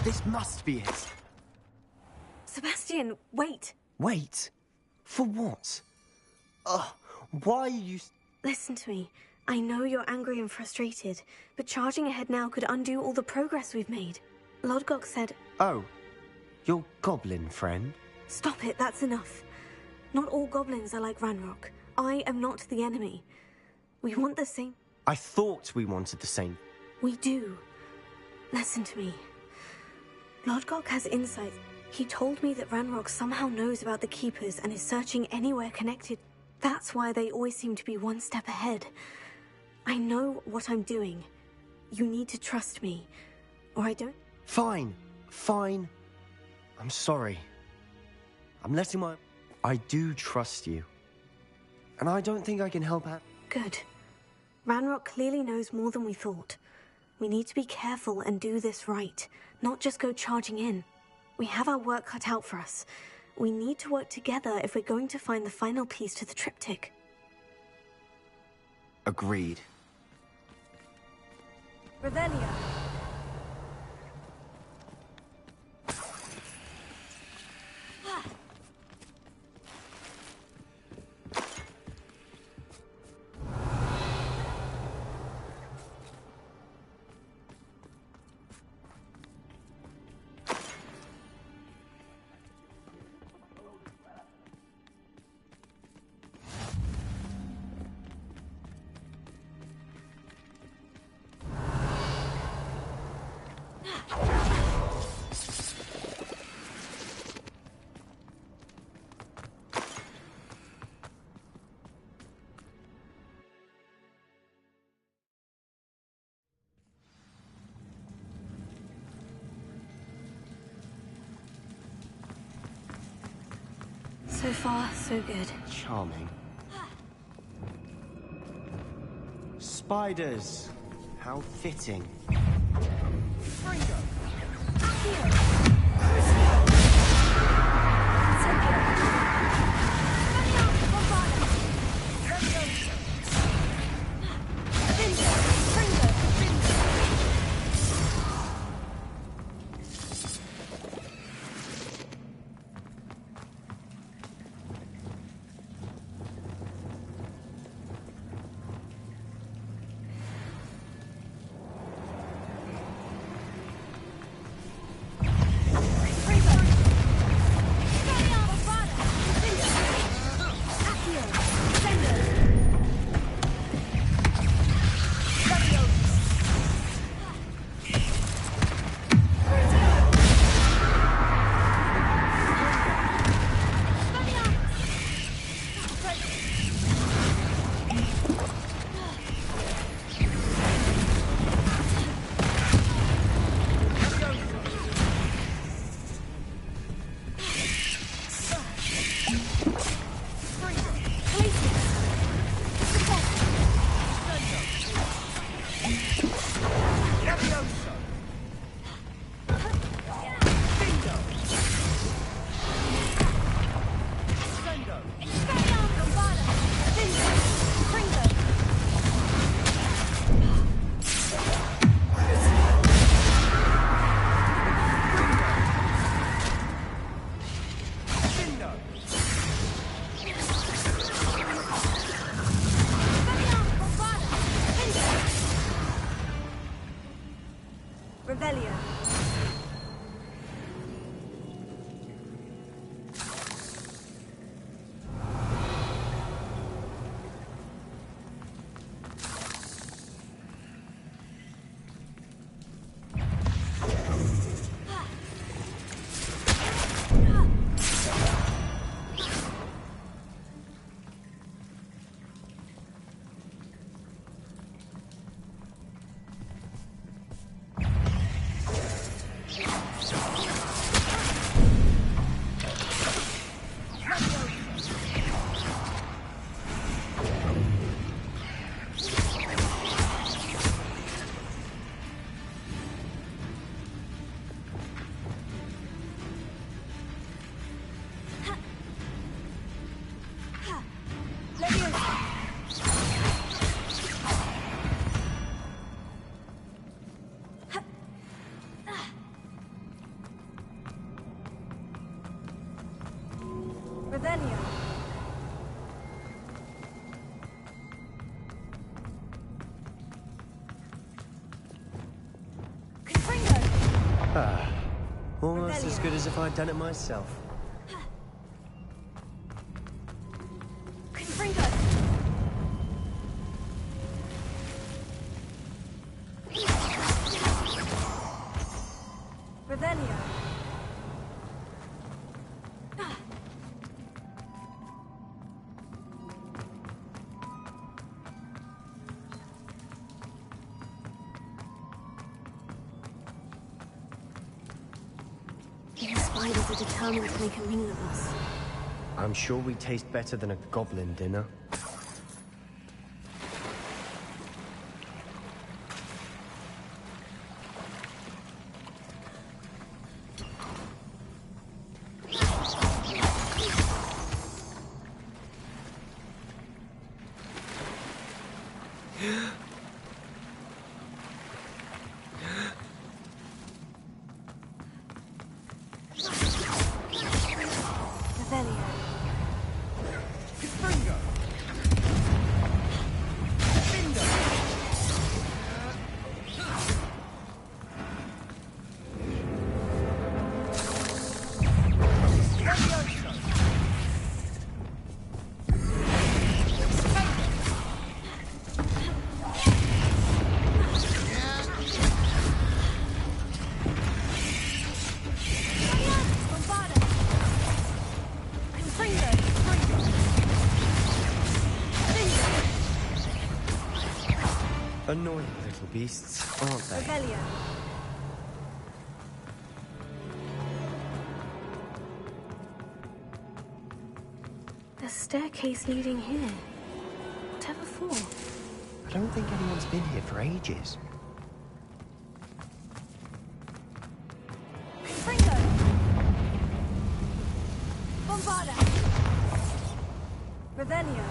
This must be it. Sebastian, wait. Wait. For what? Why are you... Listen to me. I know you're angry and frustrated, but charging ahead now could undo all the progress we've made. Lodgok said... Oh, your goblin friend? Stop it, that's enough. Not all goblins are like Ranrock. I am not the enemy. We want the same... I thought we wanted the same. We do. Listen to me. Lodgok has insight. He told me that Ranrock somehow knows about the Keepers and is searching anywhere connected. That's why they always seem to be one step ahead. I know what I'm doing. You need to trust me, or I don't... Fine. Fine. I'm sorry. I'm letting my... I do trust you. And I don't think I can help out. Good. Ranrock clearly knows more than we thought. We need to be careful and do this right, not just go charging in. We have our work cut out for us. We need to work together if we're going to find the final piece to the triptych. Agreed. Revelia. So far, so good. Charming. Spiders. How fitting. Revelia. Revelia. Almost as good as if I'd done it myself. Revelia. outsiders are determined to make a meal of us. I'm sure we taste better than a goblin dinner. Annoying little beasts, aren't they? Revelio. The staircase leading here. Whatever for? I don't think anyone's been here for ages. Fringo! Bombarda! Revelio!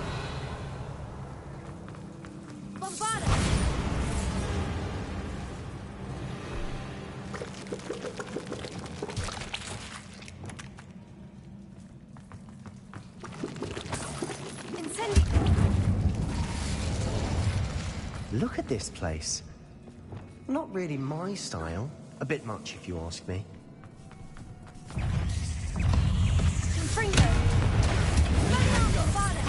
Bombarda! Look at this place. Not really my style. A bit much, if you ask me. Fringo! Bombarda!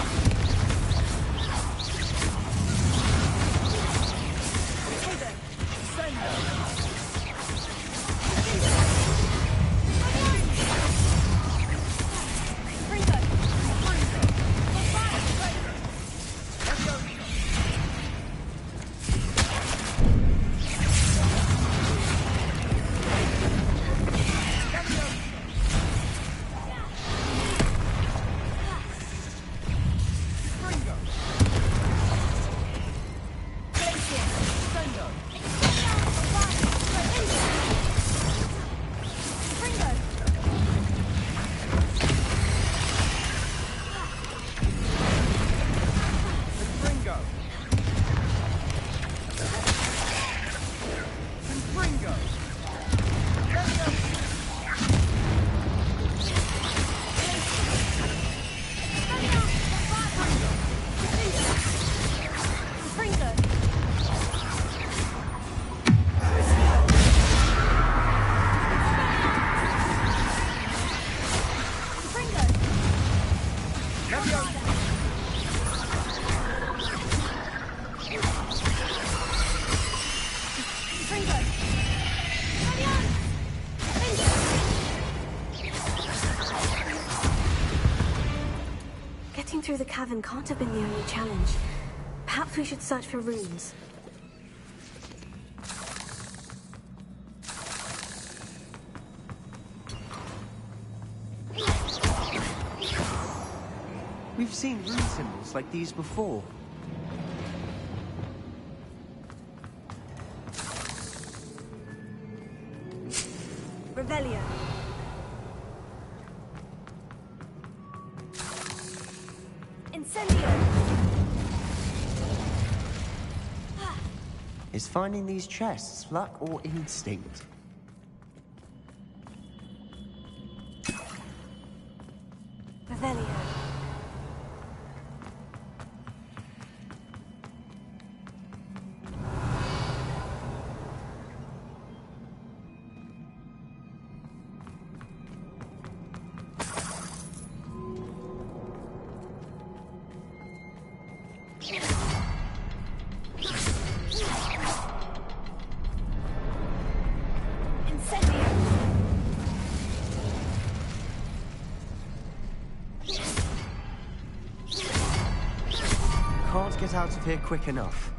Getting through the cavern can't have been the only challenge. Perhaps we should search for runes. We've seen rune symbols like these before. Revelio. Incendio. Is finding these chests luck or instinct? Revelio. Can't get out of here quick enough.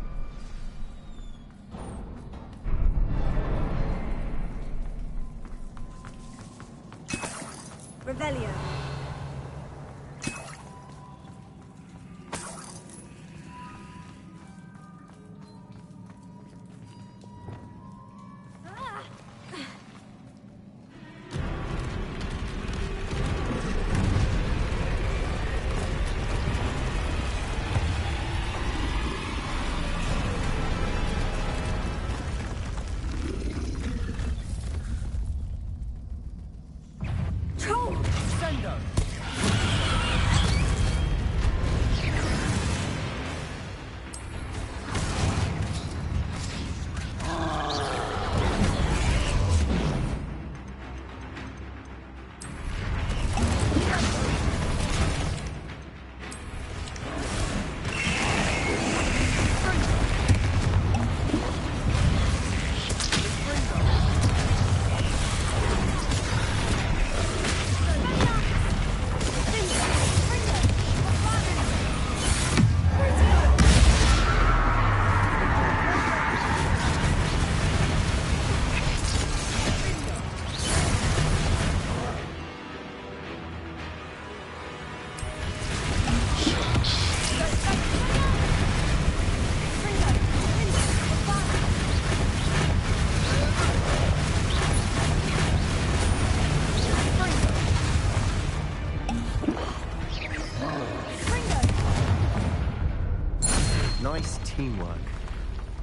Nice teamwork.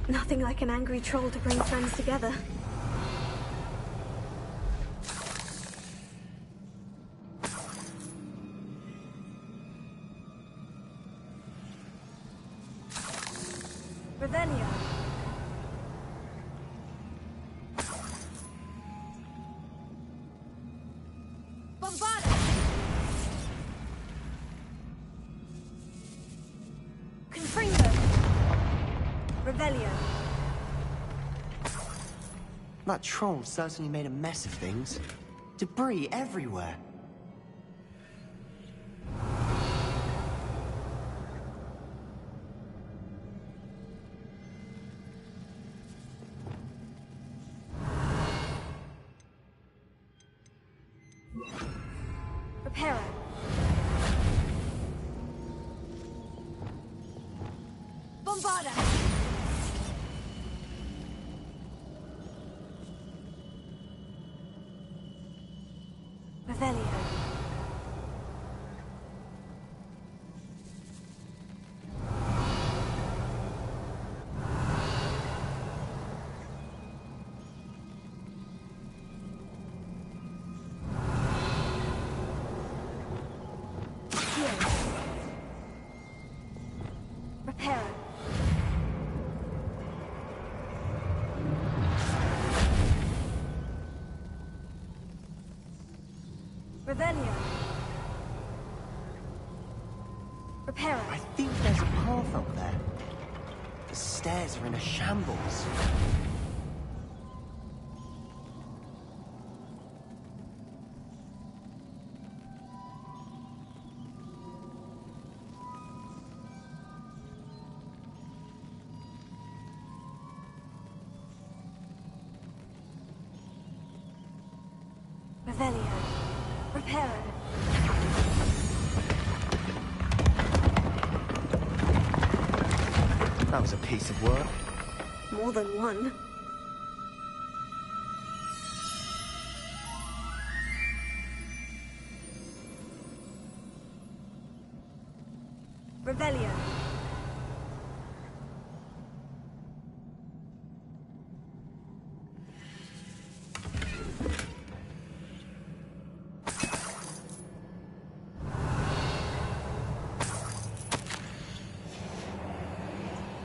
Nothing like an angry troll to bring friends together. Revelio. Bombarda. Confringo. Revelio. That troll certainly made a mess of things. Debris everywhere. Reparo. Bombarda. Revelio. Reparo. Revelio. Reparo. I think there's a path up there. The stairs are in a shambles. Revelio. Reparo. That was a piece of work. More than one. Revelio.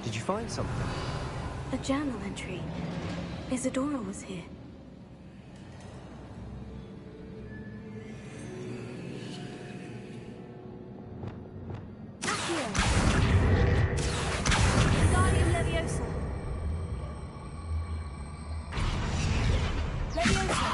Did you find something? A journal entry. Isadora was here. Accio. Guardian Leviosa. Leviosa.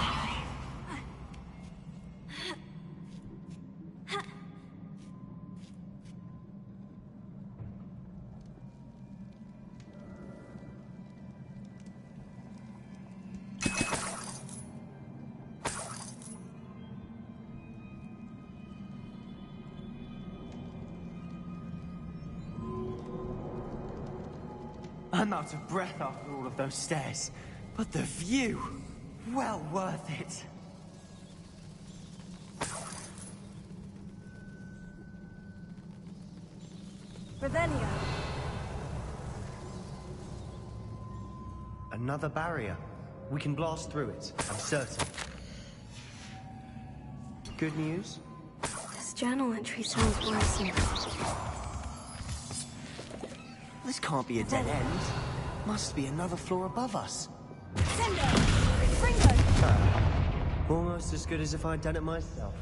I'm out of breath after all of those stairs. But the view! Well worth it. Revelio. Another barrier. We can blast through it, I'm certain. Good news? This journal entry sounds worrisome. This can't be a dead end. Must be another floor above us. Sendo. Fringo. Almost as good as if I'd done it myself.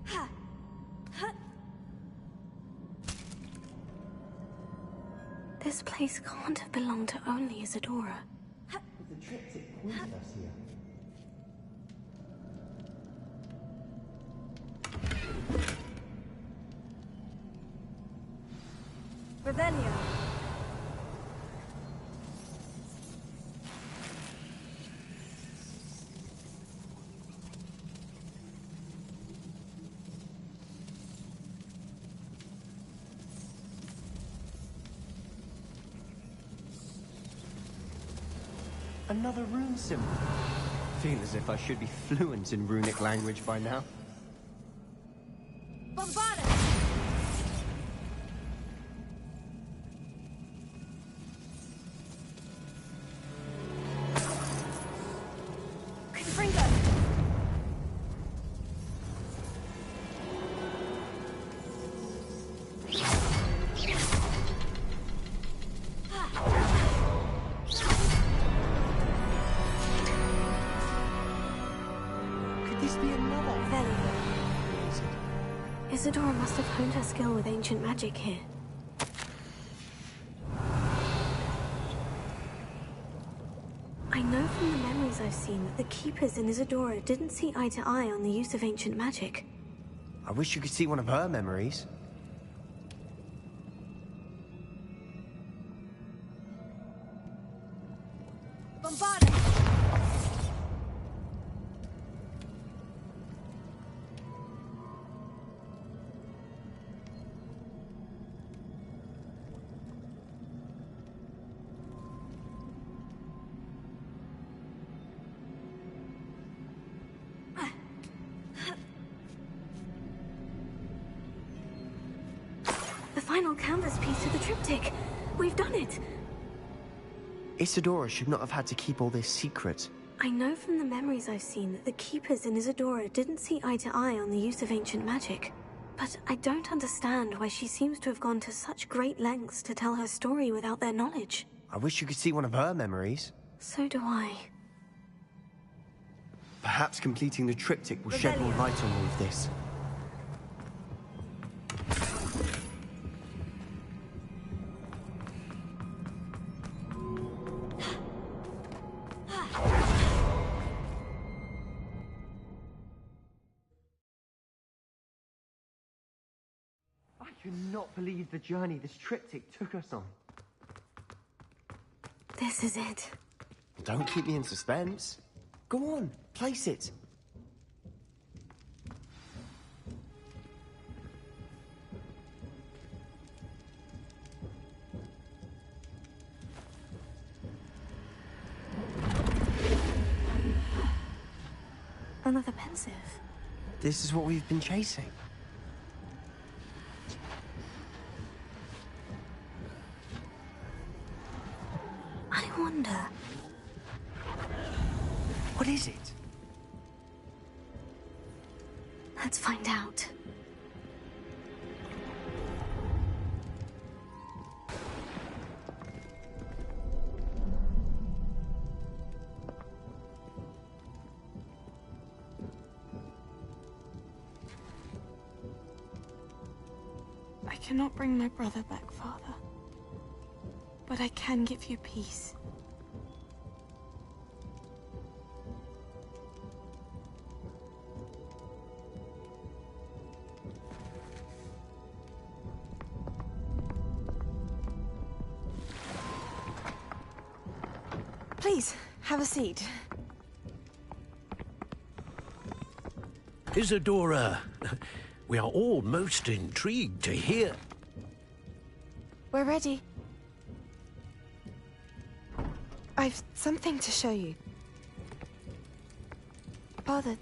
Ha. Ha. This place can't have belonged to only Isadora. The triptych points us here. Revelio. Another rune symbol. Feel as if I should be fluent in runic language by now. Bombarda. Isadora must have honed her skill with ancient magic here. I know from the memories I've seen that the Keepers in Isadora didn't see eye to eye on the use of ancient magic. I wish you could see one of her memories. Bombard! The final canvas piece to the triptych. We've done it. Isadora should not have had to keep all this secret. I know from the memories I've seen that the Keepers in Isadora didn't see eye to eye on the use of ancient magic. But I don't understand why she seems to have gone to such great lengths to tell her story without their knowledge. I wish you could see one of her memories. So do I. Perhaps completing the triptych will shed more light on all of this. I cannot believe the journey this triptych took us on. This is it. Don't keep me in suspense. Go on, place it. Another pensive. This is what we've been chasing. I wonder... What is it? Let's find out. I cannot bring my brother back, Father. But I can give you peace. Please, have a seat. Isadora, we are all most intrigued to hear. We're ready. I've something to show you. Father,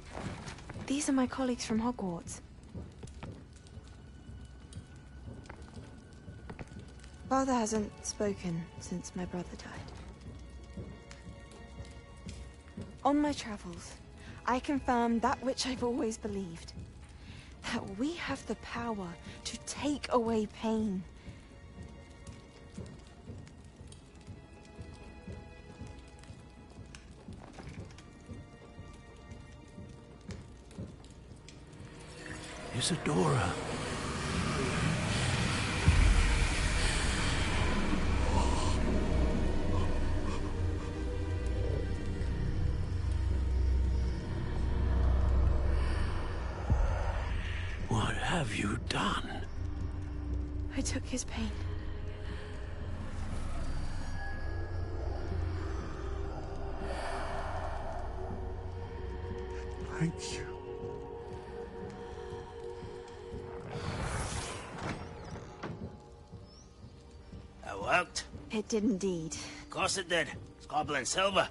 these are my colleagues from Hogwarts. Father hasn't spoken since my brother died. On my travels, I confirmed that which I've always believed. That we have the power to take away pain. Isadora. What have you done? I took his pain. Thank you. That worked? It did indeed. Of course it did. It's goblin silver.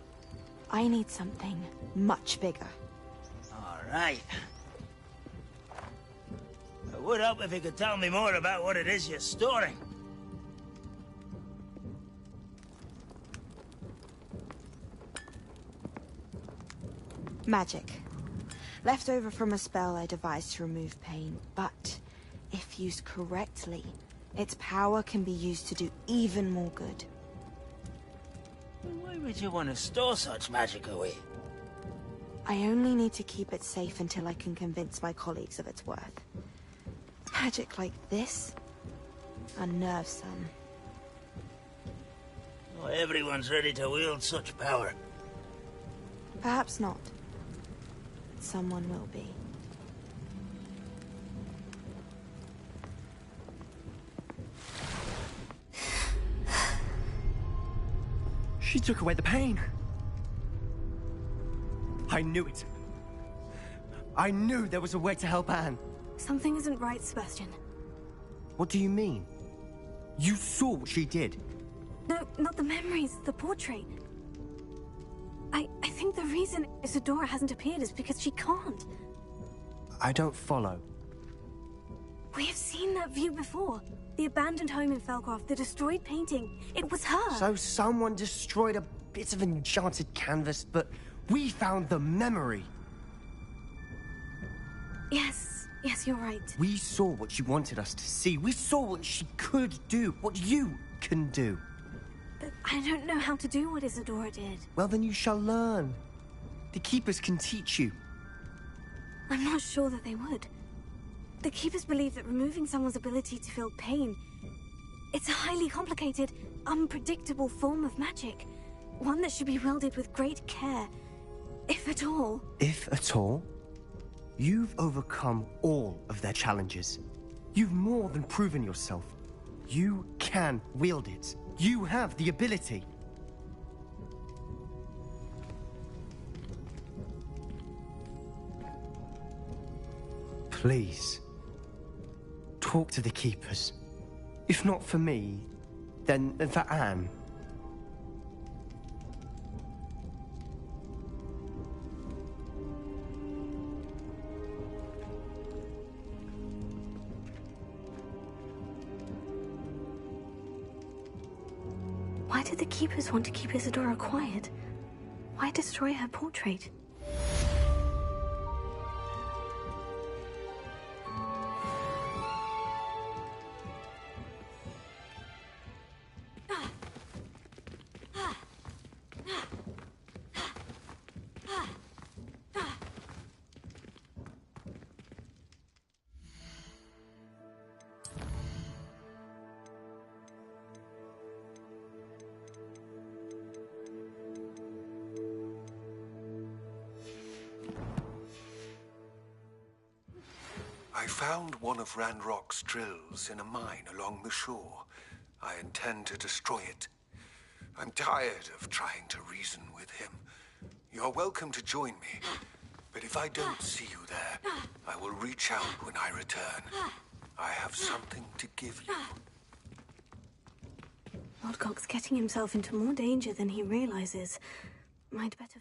I need something much bigger. All right. It would help if you could tell me more about what it is you're storing. Magic. Left over from a spell I devised to remove pain, but if used correctly, its power can be used to do even more good. Why would you want to store such magic away? I only need to keep it safe until I can convince my colleagues of its worth. Magic like this? Unnerves some. Not everyone's ready to wield such power. Perhaps not. But someone will be. She took away the pain. I knew it. I knew there was a way to help Anne. Something isn't right, Sebastian. What do you mean? You saw what she did. No, not the memories, the portrait. I think the reason Isadora hasn't appeared is because she can't. I don't follow. We have seen that view before. The abandoned home in Felcroft, the destroyed painting. It was her. So someone destroyed a bit of enchanted canvas, but we found the memory. Yes, you're right. We saw what she wanted us to see. We saw what she could do, what you can do. But I don't know how to do what Isadora did. Well, then you shall learn. The Keepers can teach you. I'm not sure that they would. The Keepers believe that removing someone's ability to feel pain, it's a highly complicated, unpredictable form of magic. One that should be wielded with great care, if at all. If at all? You've overcome all of their challenges. You've more than proven yourself. You can wield it. You have the ability. Please, talk to the Keepers. If not for me, then for Anne. Why did the Keepers want to keep Isadora quiet? Why destroy her portrait? I found one of Ranrock's drills in a mine along the shore. I intend to destroy it. I'm tired of trying to reason with him. You're welcome to join me, but if I don't see you there, I will reach out when I return. I have something to give you. Lodgok's getting himself into more danger than he realizes. Might better